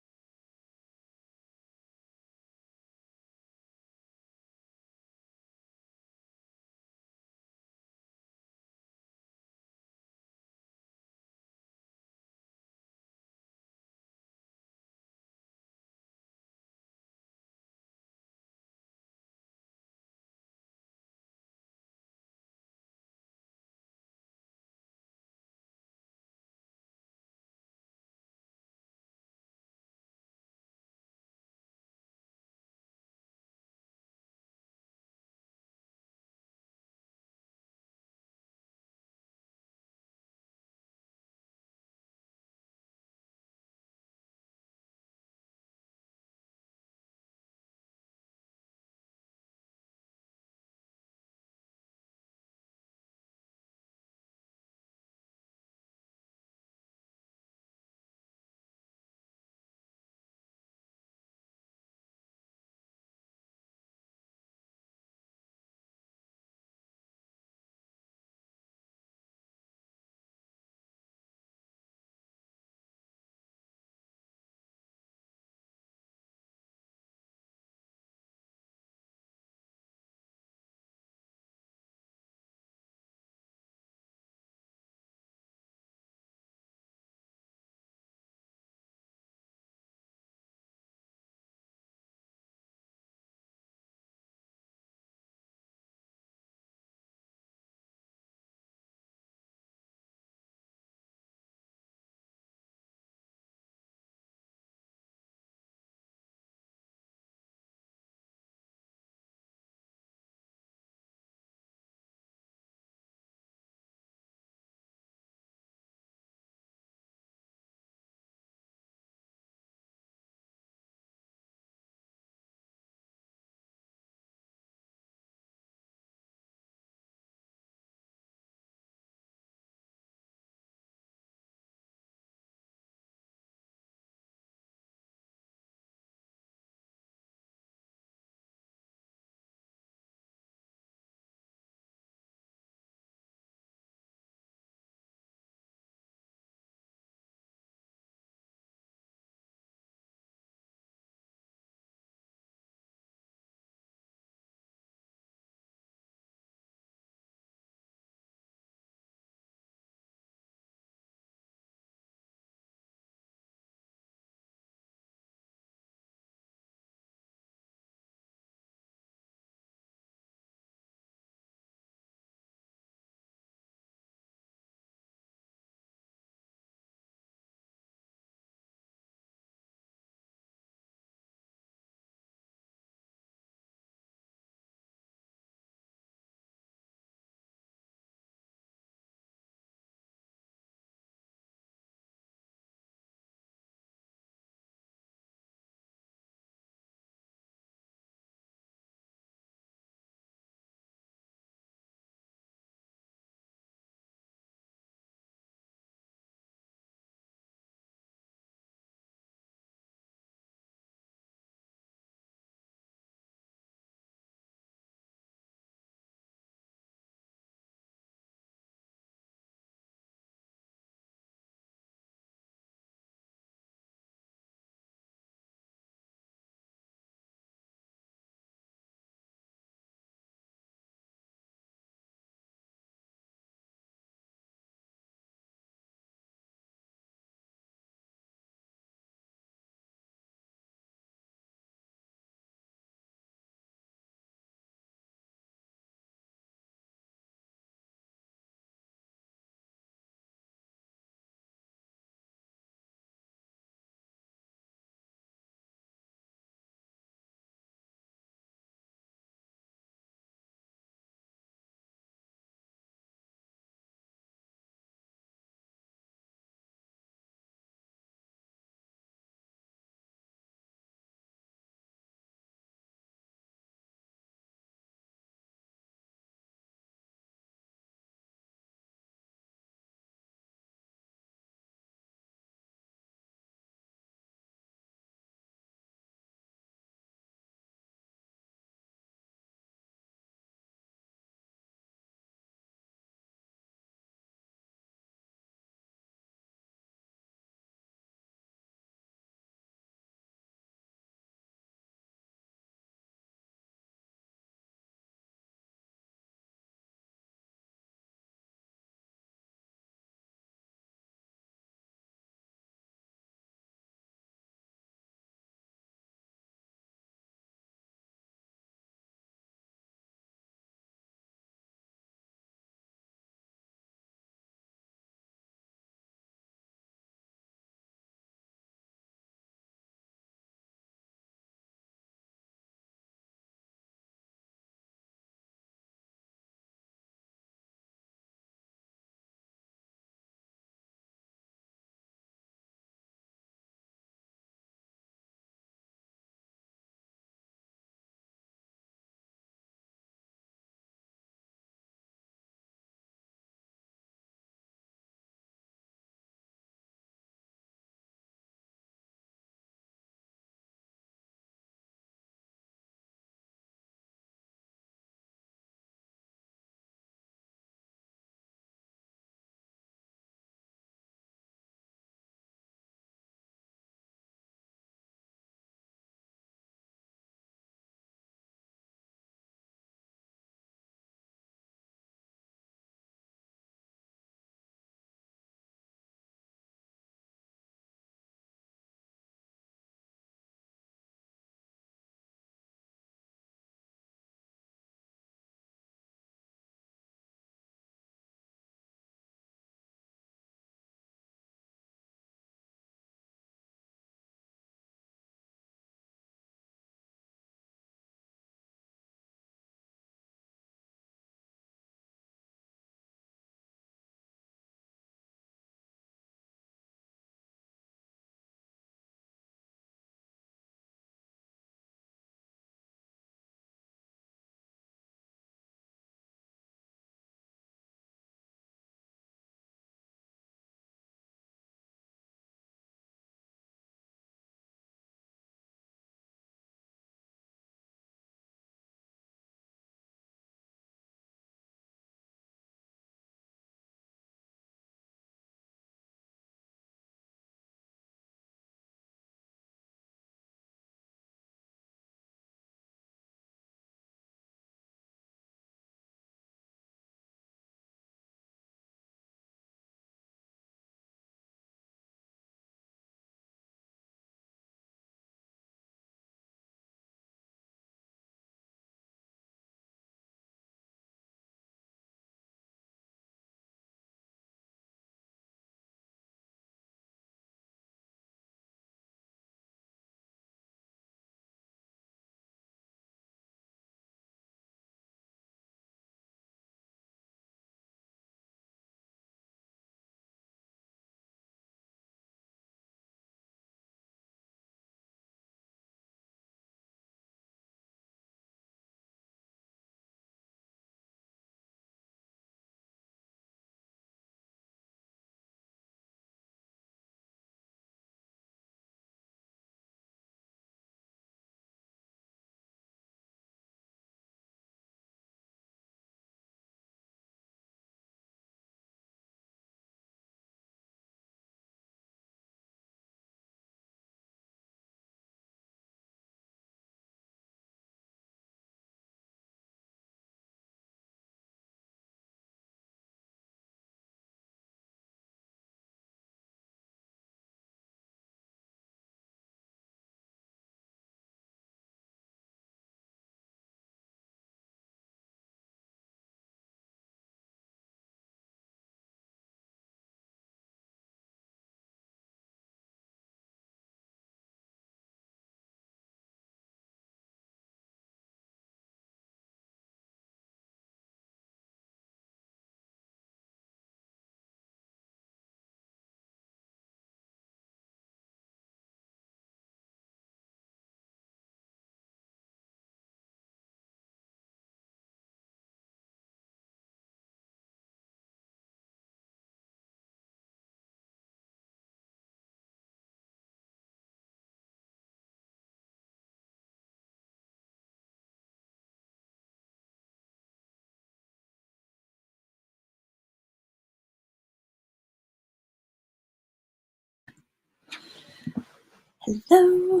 Hello,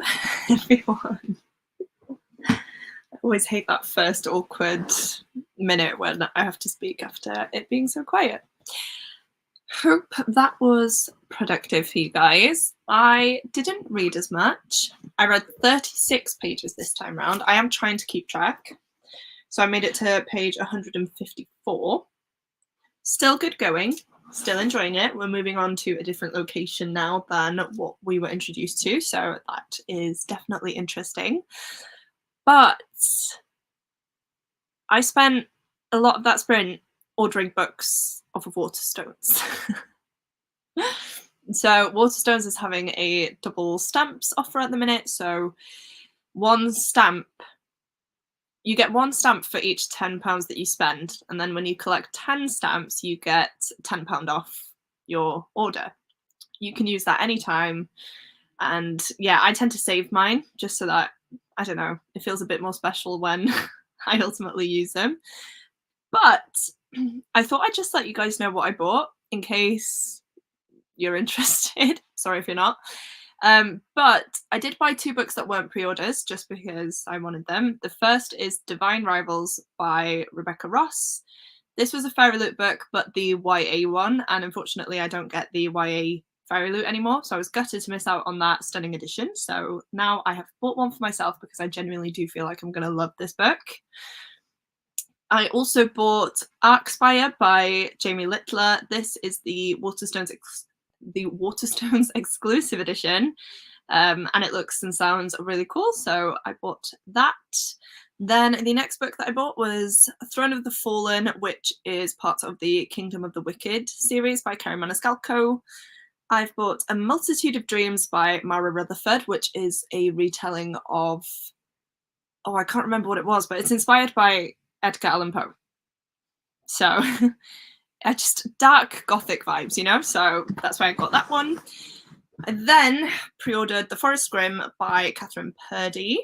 everyone. I always hate that first awkward minute when I have to speak after it being so quiet. Hope that was productive for you guys. I didn't read as much. I read 36 pages this time round. I am trying to keep track. So I made it to page 154. Still good going. Still enjoying it. We're moving on to a different location now than what we were introduced to, so that is definitely interesting. But I spent a lot of that sprint ordering books off of Waterstones. So Waterstones is having a double stamps offer at the minute, so one stamp, you get one stamp for each £10 that you spend, and then when you collect 10 stamps, you get £10 off your order. You can use that anytime, and yeah, I tend to save mine just so that, I don't know, it feels a bit more special when I ultimately use them. But I thought I'd just let you guys know what I bought in case you're interested. Sorry if you're not. But I did buy 2 books that weren't pre-orders just because I wanted them. The first is Divine Rivals by Rebecca Ross. This was a Fairy Loot book, but the YA one, and unfortunately I don't get the YA Fairy Loot anymore, so I was gutted to miss out on that stunning edition. So now I have bought one for myself because I genuinely do feel like I'm going to love this book. I also bought Arcspire by Jamie Littler. This is the Waterstones exclusive edition, and it looks and sounds really cool, so I bought that. Then the next book that I bought was Throne of the Fallen, which is part of the Kingdom of the Wicked series by Kerry Maniscalco. I've bought A Multitude of Dreams by Mara Rutherford, which is a retelling of, oh, I can't remember what it was, but it's inspired by Edgar Allan Poe. So just dark gothic vibes, you know, so that's why I got that one. I then pre-ordered The Forest Grimm by Catherine Purdy,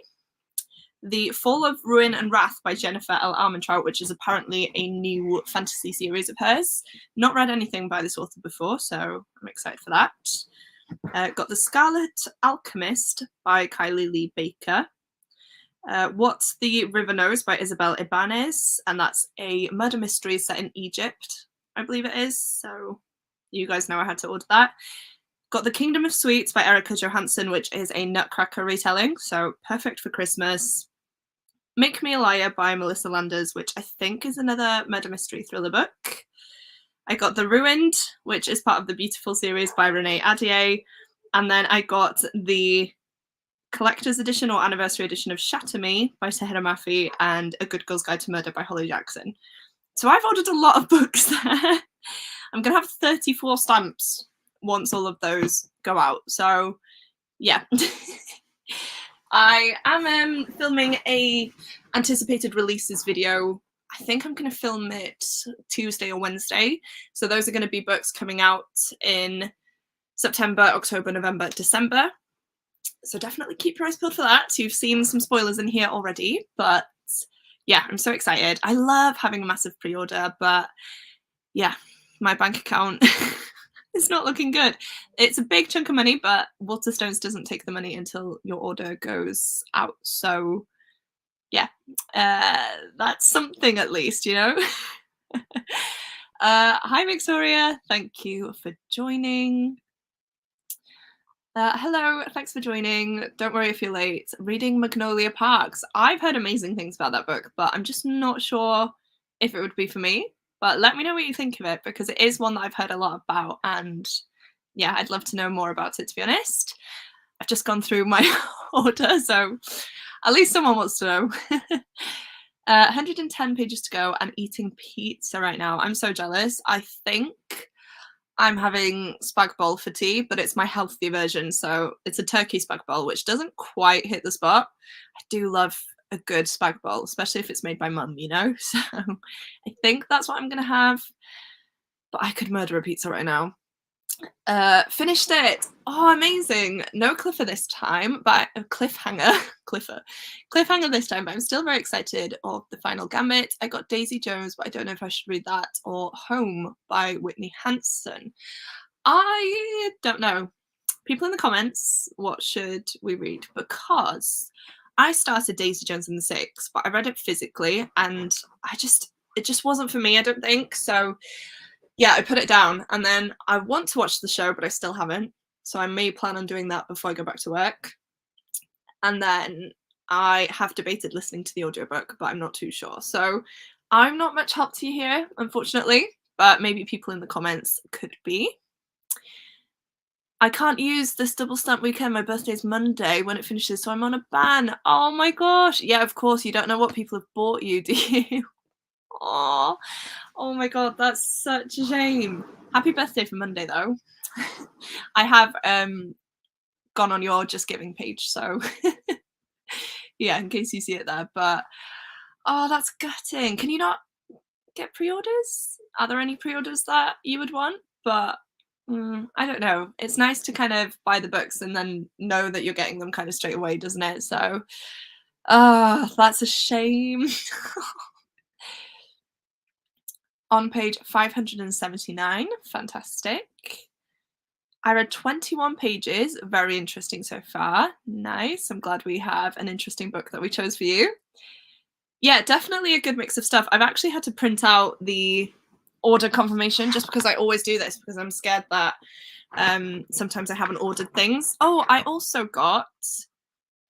The Fall of Ruin and Wrath by Jennifer L. Armentrout, which is apparently a new fantasy series of hers. Not read anything by this author before, so I'm excited for that. Got The Scarlet Alchemist by Kylie Lee Baker. What's the River Knows by Isabel Ibanez, and that's a murder mystery set in Egypt, I believe it is, so you guys know I had to order that. Got The Kingdom of Sweets by Erica Johansson, which is a Nutcracker retelling, so perfect for Christmas. Make Me a Liar by Melissa Landers, which I think is another murder mystery thriller book. I got The Ruined, which is part of the Beautiful series by Renee Adier, and then I got the collector's edition or anniversary edition of Shatter Me by Tahira Mafi and A Good Girl's Guide to Murder by Holly Jackson. So I've ordered a lot of books there. I'm going to have 34 stamps once all of those go out. So yeah. I am filming a anticipated releases video. I think I'm going to film it Tuesday or Wednesday. So those are going to be books coming out in September, October, November, December. So definitely keep your eyes peeled for that. You've seen some spoilers in here already, but yeah, I'm so excited. I love having a massive pre-order, but yeah, my bank account is not looking good. It's a big chunk of money, but Waterstones doesn't take the money until your order goes out. So yeah, that's something at least, you know? Hi, Victoria. Thank you for joining. Hello, thanks for joining. Don't worry if you're late. Reading Magnolia Parks. I've heard amazing things about that book, but I'm just not sure if it would be for me. But let me know what you think of it, because it is one that I've heard a lot about, and yeah, I'd love to know more about it, to be honest. I've just gone through my order, so at least someone wants to know. 110 pages to go and eating pizza right now. I'm so jealous. I think I'm having spag bol for tea, but it's my healthy version, so it's a turkey spag bol, which doesn't quite hit the spot. I do love a good spag bol, especially if it's made by mum, you know? So I think that's what I'm going to have, but I could murder a pizza right now. Finished it. Oh, amazing. No cliffer this time, but a cliffhanger. Cliffhanger this time, but I'm still very excited of The Final Gambit. I got Daisy Jones, but I don't know if I should read that, or Home by Whitney Hanson. I don't know. people in the comments, what should we read? Because I started Daisy Jones and the Six, but I read it physically and it just wasn't for me, I don't think. So yeah, I put it down, and then I want to watch the show, but I still haven't. So I may plan on doing that before I go back to work. And then I have debated listening to the audiobook, but I'm not too sure. So I'm not much help to you here, unfortunately, but maybe people in the comments could be. I can't use this double stamp weekend. My birthday's Monday when it finishes, so I'm on a ban. Oh my gosh. Yeah, of course, you don't know what people have bought you, do you? Oh, oh my god, that's such a shame. Happy birthday for Monday, though. I have gone on your Just Giving page, so yeah, in case you see it there. But oh, that's gutting. Can you not get pre-orders? Are there any pre-orders that you would want? But I don't know. It's nice to kind of buy the books and then know that you're getting them kind of straight away, doesn't it? So, that's a shame. On page 579, fantastic. I read 21 pages, very interesting so far. Nice. I'm glad we have an interesting book that we chose for you. Yeah, definitely a good mix of stuff. I've actually had to print out the order confirmation just because I always do this because I'm scared that sometimes I haven't ordered things. Oh, I also got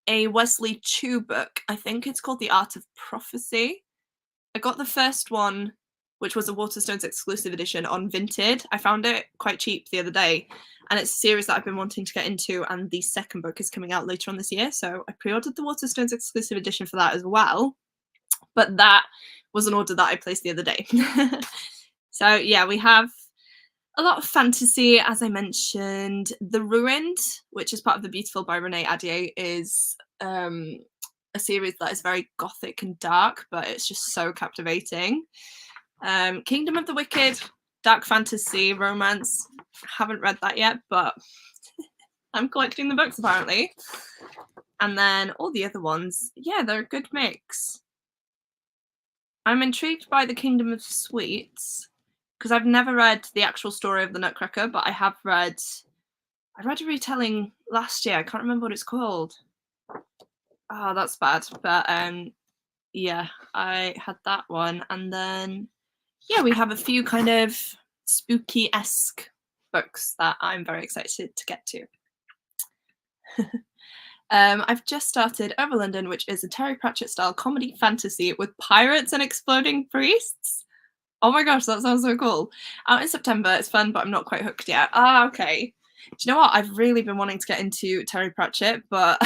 a Wesley Chu book. I think it's called The Art of Prophecy. I got the first one, which was a Waterstones exclusive edition, on Vinted. I found it quite cheap the other day, and it's a series that I've been wanting to get into, and the second book is coming out later on this year, so I pre-ordered the Waterstones exclusive edition for that as well. But that was an order that I placed the other day. So yeah, we have a lot of fantasy, as I mentioned. The Ruined, which is part of The Beautiful by Renee Ahdieh, is a series that is very gothic and dark, but it's just so captivating. Kingdom of the Wicked, dark fantasy, romance. Haven't read that yet, but I'm collecting the books apparently. And then all the other ones, yeah, they're a good mix. I'm intrigued by the Kingdom of Sweets because I've never read the actual story of the Nutcracker, but I read a retelling last year. I can't remember what it's called. Oh, that's bad. But yeah, I had that one. And then yeah, we have a few kind of spooky-esque books that I'm very excited to get to. I've just started Over London, which is a Terry Pratchett-style comedy fantasy with pirates and exploding priests. Oh my gosh, that sounds so cool. Out in September, it's fun, but I'm not quite hooked yet. Ah, okay. Do you know what? I've really been wanting to get into Terry Pratchett, but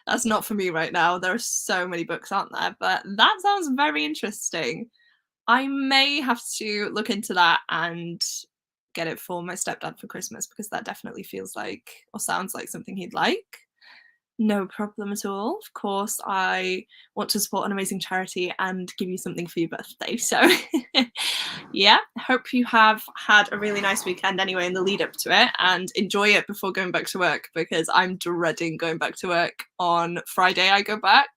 that's not for me right now. There are so many books out there, but that sounds very interesting. I may have to look into that and get it for my stepdad for Christmas because that definitely feels like or sounds like something he'd like. No problem at all. Of course, I want to support an amazing charity and give you something for your birthday. So yeah, hope you have had a really nice weekend anyway in the lead up to it, and enjoy it before going back to work because I'm dreading going back to work on Friday. I go back.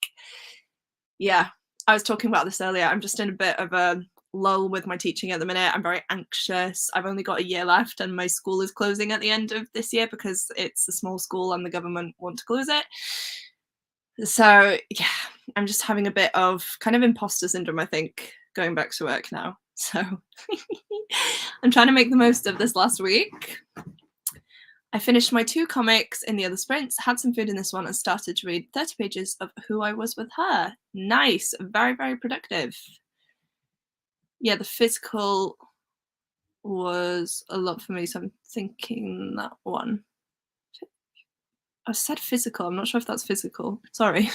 Yeah, I was talking about this earlier. I'm just in a bit of a lull with my teaching at the minute. I'm very anxious. I've only got a year left and my school is closing at the end of this year because it's a small school and the government want to close it. So yeah, I'm just having a bit of kind of imposter syndrome, I think, going back to work now. So I'm trying to make the most of this last week. I finished my 2 comics in the other sprints, had some food in this one, and started to read 30 pages of Who I Was With Her. Nice. Very, very productive. Yeah, the physical was a lot for me, so I'm thinking that one. I said physical. I'm not sure if that's physical. Sorry.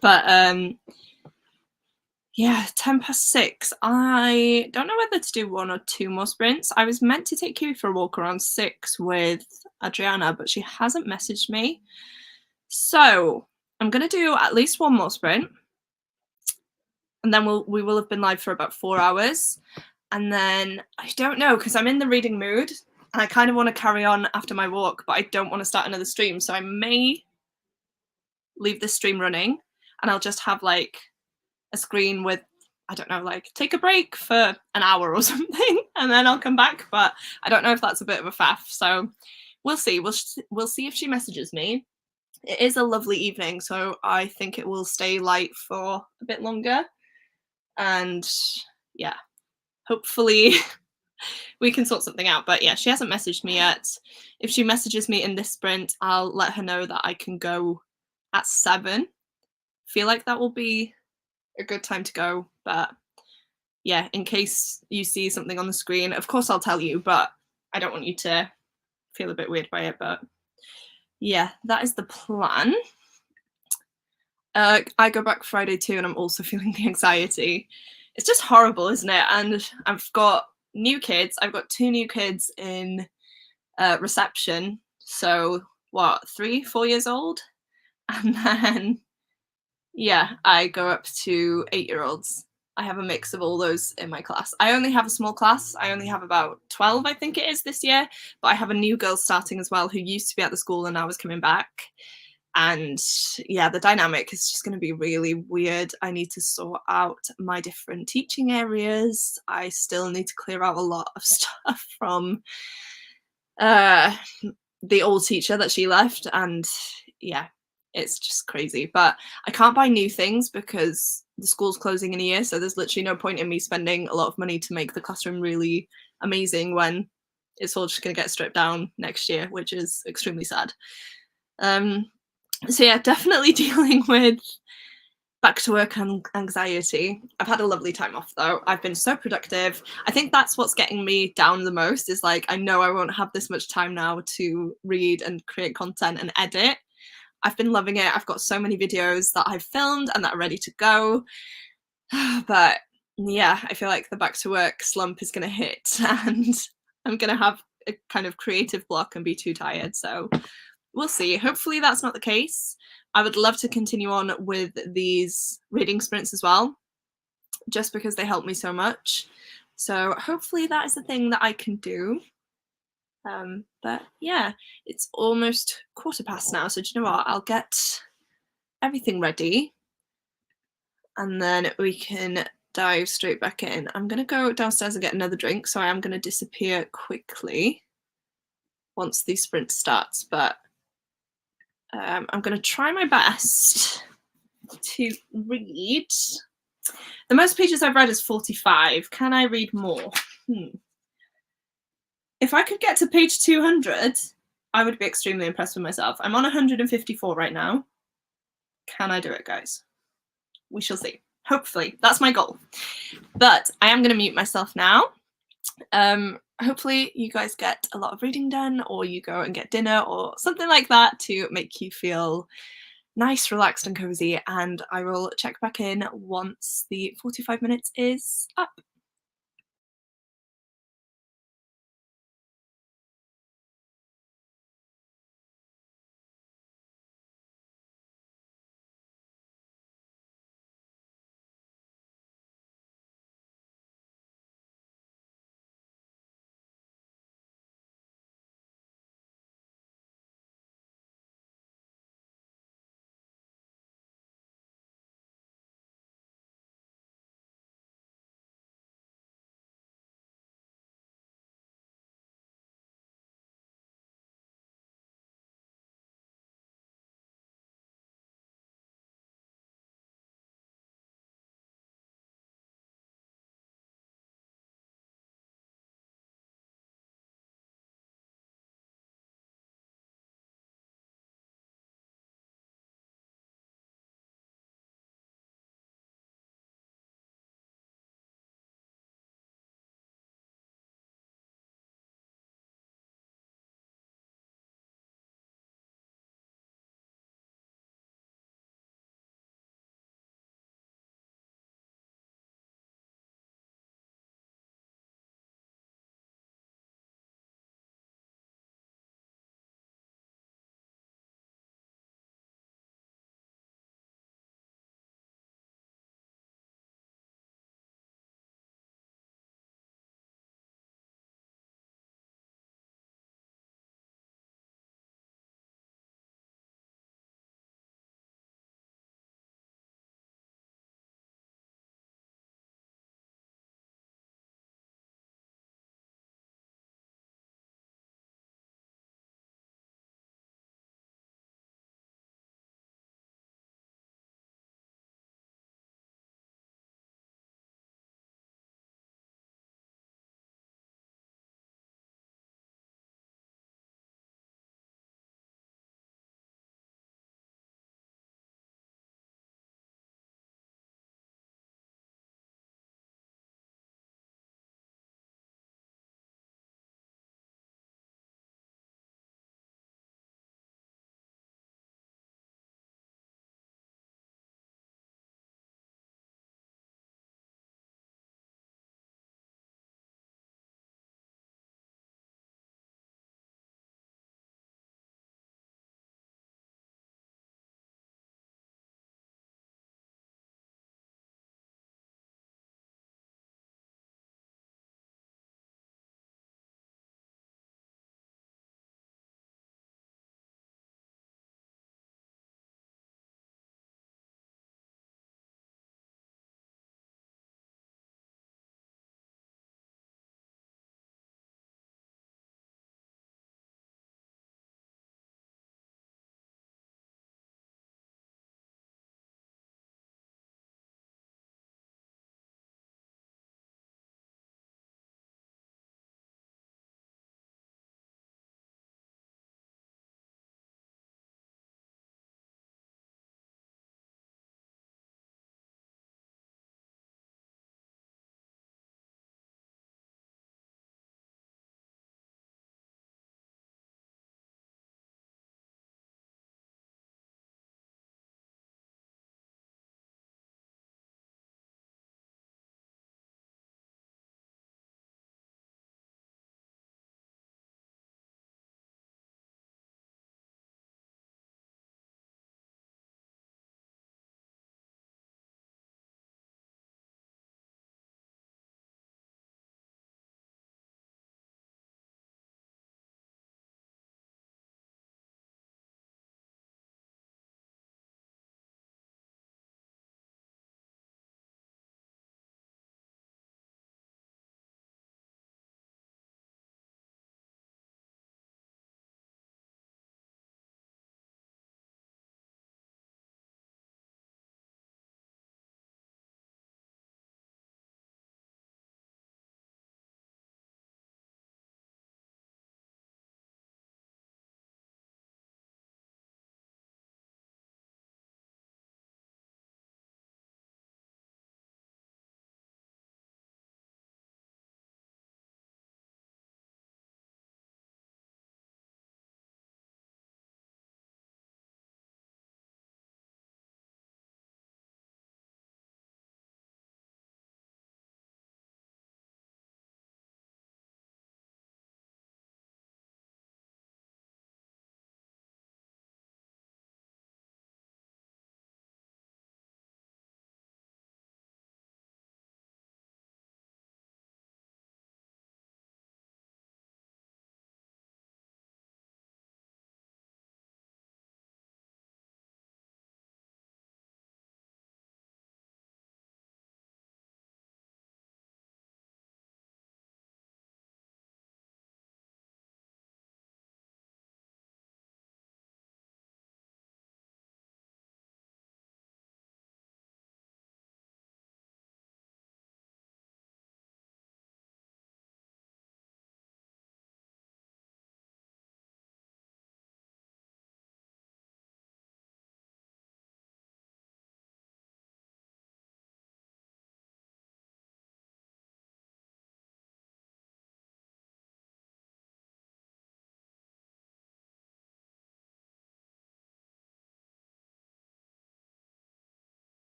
But yeah, 6:10. I don't know whether to do 1 or 2 more sprints. I was meant to take Kiwi for a walk around 6 with Adriana, but she hasn't messaged me. So I'm going to do at least 1 more sprint. And then we will have been live for about 4 hours. And then I don't know, because I'm in the reading mood and I kind of want to carry on after my walk, but I don't want to start another stream. So I may leave this stream running and I'll just have like a screen with, I don't know, like take a break for an hour or something and then I'll come back. But I don't know if that's a bit of a faff. So we'll see. We'll see if she messages me. It is a lovely evening, so I think it will stay light for a bit longer. And yeah, hopefully we can sort something out. But yeah, she hasn't messaged me yet. If she messages me in this sprint, I'll let her know that I can go at 7. Feel like that will be a good time to go. But yeah, in case you see something on the screen, of course I'll tell you, but I don't want you to feel a bit weird by it. But yeah, that is the plan. I go back Friday too, and I'm also feeling the anxiety. It's just horrible, isn't it? And I've got new kids. I've got 2 new kids in reception. So what, 3, 4 years old? And then yeah, I go up to 8-year-olds. I have a mix of all those in my class. I only have a small class. I only have about 12, I think it is, this year. But I have a new girl starting as well who used to be at the school and now is coming back. And yeah, the dynamic is just going to be really weird. I need to sort out my different teaching areas. I still need to clear out a lot of stuff from the old teacher that she left. And yeah, it's just crazy. But I can't buy new things because the school's closing in a year. So there's literally no point in me spending a lot of money to make the classroom really amazing when it's all just going to get stripped down next year, which is extremely sad. So yeah, definitely dealing with back to work and anxiety. I've had a lovely time off though. I've been so productive. I think that's what's getting me down the most, is like, I know I won't have this much time now to read and create content and edit. I've been loving it. I've got so many videos that I've filmed and that are ready to go. But yeah, I feel like the back to work slump is going to hit and I'm going to have a kind of creative block and be too tired. So we'll see. Hopefully that's not the case. I would love to continue on with these reading sprints as well, just because they help me so much. So hopefully that is the thing that I can do. But yeah, it's almost 1:15 now. So do you know what? I'll get everything ready and then we can dive straight back in. I'm going to go downstairs and get another drink. So I am going to disappear quickly once the sprint starts. But I'm going to try my best to read. The most pages I've read is 45. Can I read more? If I could get to page 200, I would be extremely impressed with myself. I'm on 154 right now. Can I do it, guys? We shall see. Hopefully, that's my goal. But I am going to mute myself now. Hopefully you guys get a lot of reading done, or you go and get dinner or something like that to make you feel nice, relaxed and cozy, and I will check back in once the 45 minutes is up.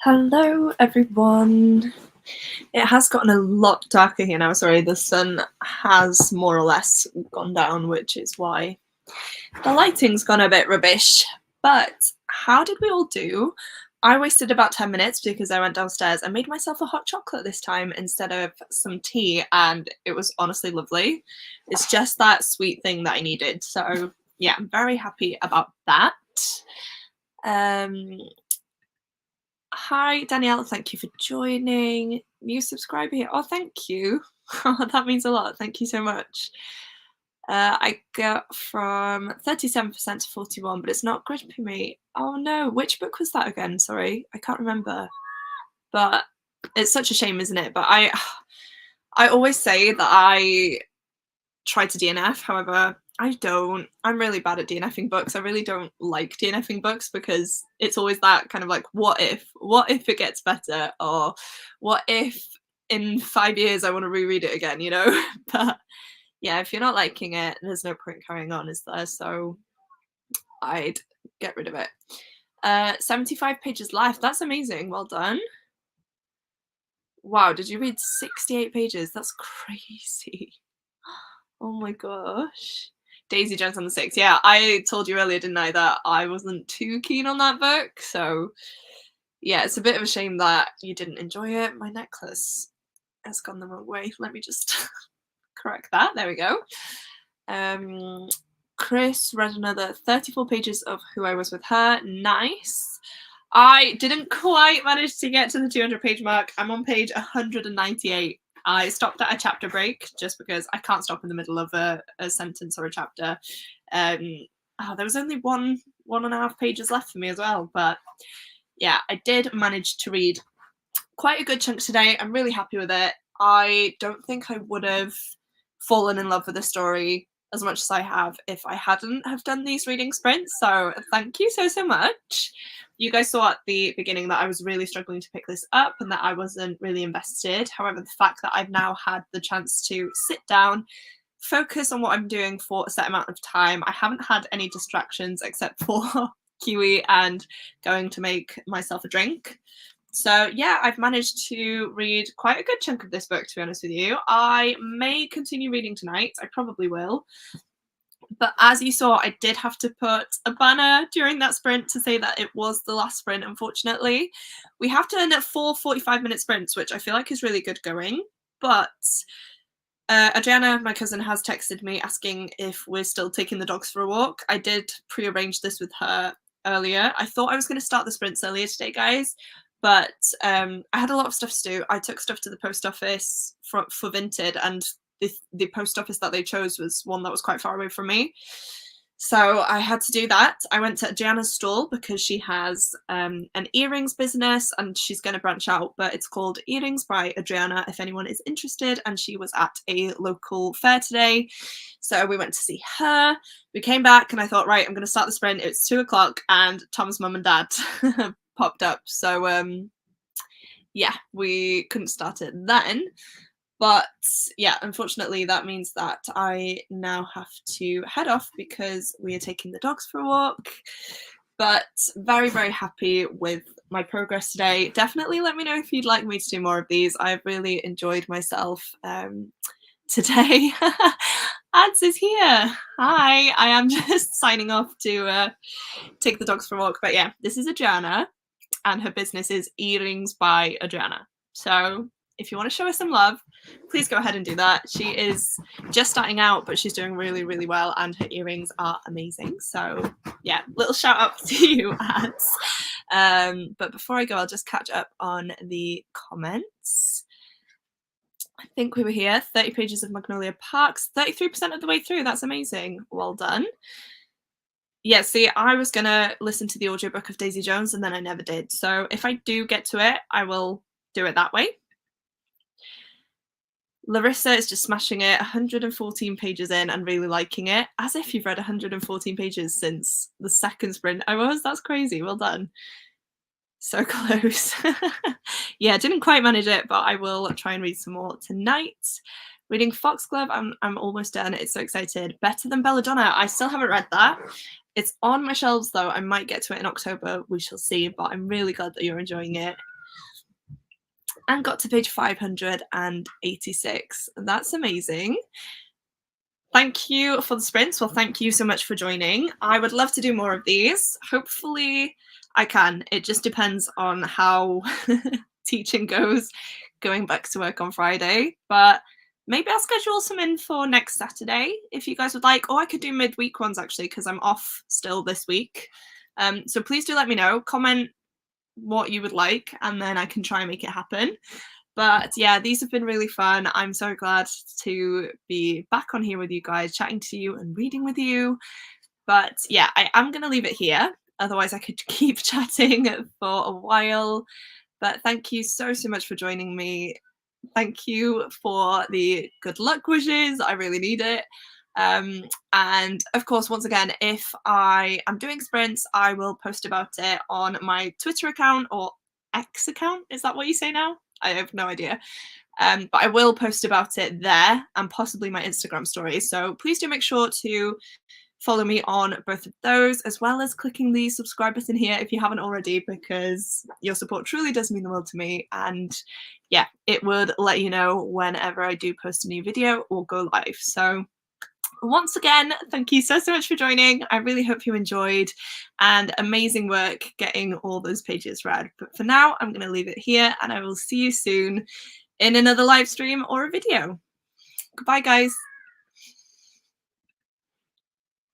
Hello everyone. It has gotten a lot darker here now. Sorry, the sun has more or less gone down, which is why the lighting's gone a bit rubbish. But how did we all do? I wasted about 10 minutes because I went downstairs and made myself a hot chocolate this time instead of some tea, and it was honestly lovely. It's just that sweet thing that I needed. So yeah, I'm very happy about that. Hi, Danielle. Thank you for joining. New subscriber here. Oh, thank you. That means a lot. Thank you so much. I got from 37% to 41, but it's not gripping me. Oh no, which book was that again? Sorry, I can't remember. But it's such a shame, isn't it? But I always say that I try to DNF. However, I don't. I'm really bad at DNFing books. I really don't like DNFing books because it's always that kind of like, what if it gets better, or what if in 5 years I want to reread it again, you know? But yeah, if you're not liking it, there's no point carrying on, is there? So I'd get rid of it. 75 pages left. That's amazing. Well done. Wow, did you read 68 pages? That's crazy. Oh my gosh. Daisy Jones on the Six. Yeah, I told you earlier, didn't I, that I wasn't too keen on that book. So yeah, it's a bit of a shame that you didn't enjoy it. My necklace has gone the wrong way. Let me just correct that. There we go. Chris read another 34 pages of Who I Was With Her. Nice. I didn't quite manage to get to the 200-page mark. I'm on page 198. I stopped at a chapter break just because I can't stop in the middle of a sentence or a chapter. There was only one and a half pages left for me as well. But yeah, I did manage to read quite a good chunk today. I'm really happy with it. I don't think I would have fallen in love with the story as much as I have if I hadn't have done these reading sprints. So thank you so much. You guys saw at the beginning that I was really struggling to pick this up and that I wasn't really invested. However, the fact that I've now had the chance to sit down, focus on what I'm doing for a set amount of time, I haven't had any distractions except for Kiwi and going to make myself a drink. So yeah, I've managed to read quite a good chunk of this book, to be honest with you. I may continue reading tonight. I probably will. But as you saw, I did have to put a banner during that sprint to say that it was the last sprint, unfortunately. We have to end at 4 45-minute sprints, which I feel like is really good going. But Adriana, my cousin, has texted me asking if we're still taking the dogs for a walk. I did pre-arrange this with her earlier. I thought I was going to start the sprints earlier today, guys, but I had a lot of stuff to do. I took stuff to the post office for Vinted, and the post office that they chose was one that was quite far away from me. So I had to do that. I went to Gianna's stall because she has an earrings business and she's going to branch out, but it's called Earrings by Adriana if anyone is interested. And she was at a local fair today. So we went to see her. We came back and I thought, right, I'm going to start the sprint. It's 2 o'clock and Tom's mum and dad popped up. So yeah, we couldn't start it then. But yeah, unfortunately, that means that I now have to head off because we are taking the dogs for a walk. But very, very happy with my progress today. Definitely let me know if you'd like me to do more of these. I've really enjoyed myself today. Ads is here. Hi, I am just signing off to take the dogs for a walk. But yeah, this is Adriana and her business is Earrings by Adriana. So if you want to show her some love, please go ahead and do that. She is just starting out, but she's doing really, really well, and her earrings are amazing. So yeah, little shout out to you, Ads. But before I go, I'll just catch up on the comments. I think we were here, 30 pages of Magnolia Parks, 33% of the way through. That's amazing. Well done. Yeah, see, I was going to listen to the audiobook of Daisy Jones, and then I never did. So if I do get to it, I will do it that way. Larissa is just smashing it, 114 pages in and really liking it, as if you've read 114 pages since the second sprint I was. That's crazy. Well done. So close. Yeah, didn't quite manage it, but I will try and read some more tonight. Reading Foxglove, I'm almost done. It's so excited. Better Than Belladonna. I still haven't read that. It's on my shelves though. I might get to it in October. We shall see, but I'm really glad that you're enjoying it. and got to page 586. That's amazing. Thank you for the sprints. Well, thank you so much for joining. I would love to do more of these. Hopefully I can. It just depends on how teaching goes, going back to work on Friday. But maybe I'll schedule some in for next Saturday if you guys would like. Or I could do midweek ones actually, because I'm off still this week. So please do let me know. Comment what you would like, and then I can try and make it happen. But yeah, these have been really fun. I'm so glad to be back on here with you guys, chatting to you and reading with you. But yeah, I am going to leave it here. Otherwise, I could keep chatting for a while. But thank you so much for joining me. Thank you for the good luck wishes. I really need it. And of course, once again, if I am doing sprints, I will post about it on my Twitter account, or X account. Is that what you say now? I have no idea. But I will post about it there, and possibly my Instagram stories. So please do make sure to follow me on both of those, as well as clicking the subscribe button here if you haven't already, because your support truly does mean the world to me. And yeah, it would let you know whenever I do post a new video or go live. So once again, thank you so much for joining. I really hope you enjoyed, and amazing work getting all those pages read. But for now, I'm going to leave it here, and I will see you soon in another live stream or a video. Goodbye, guys.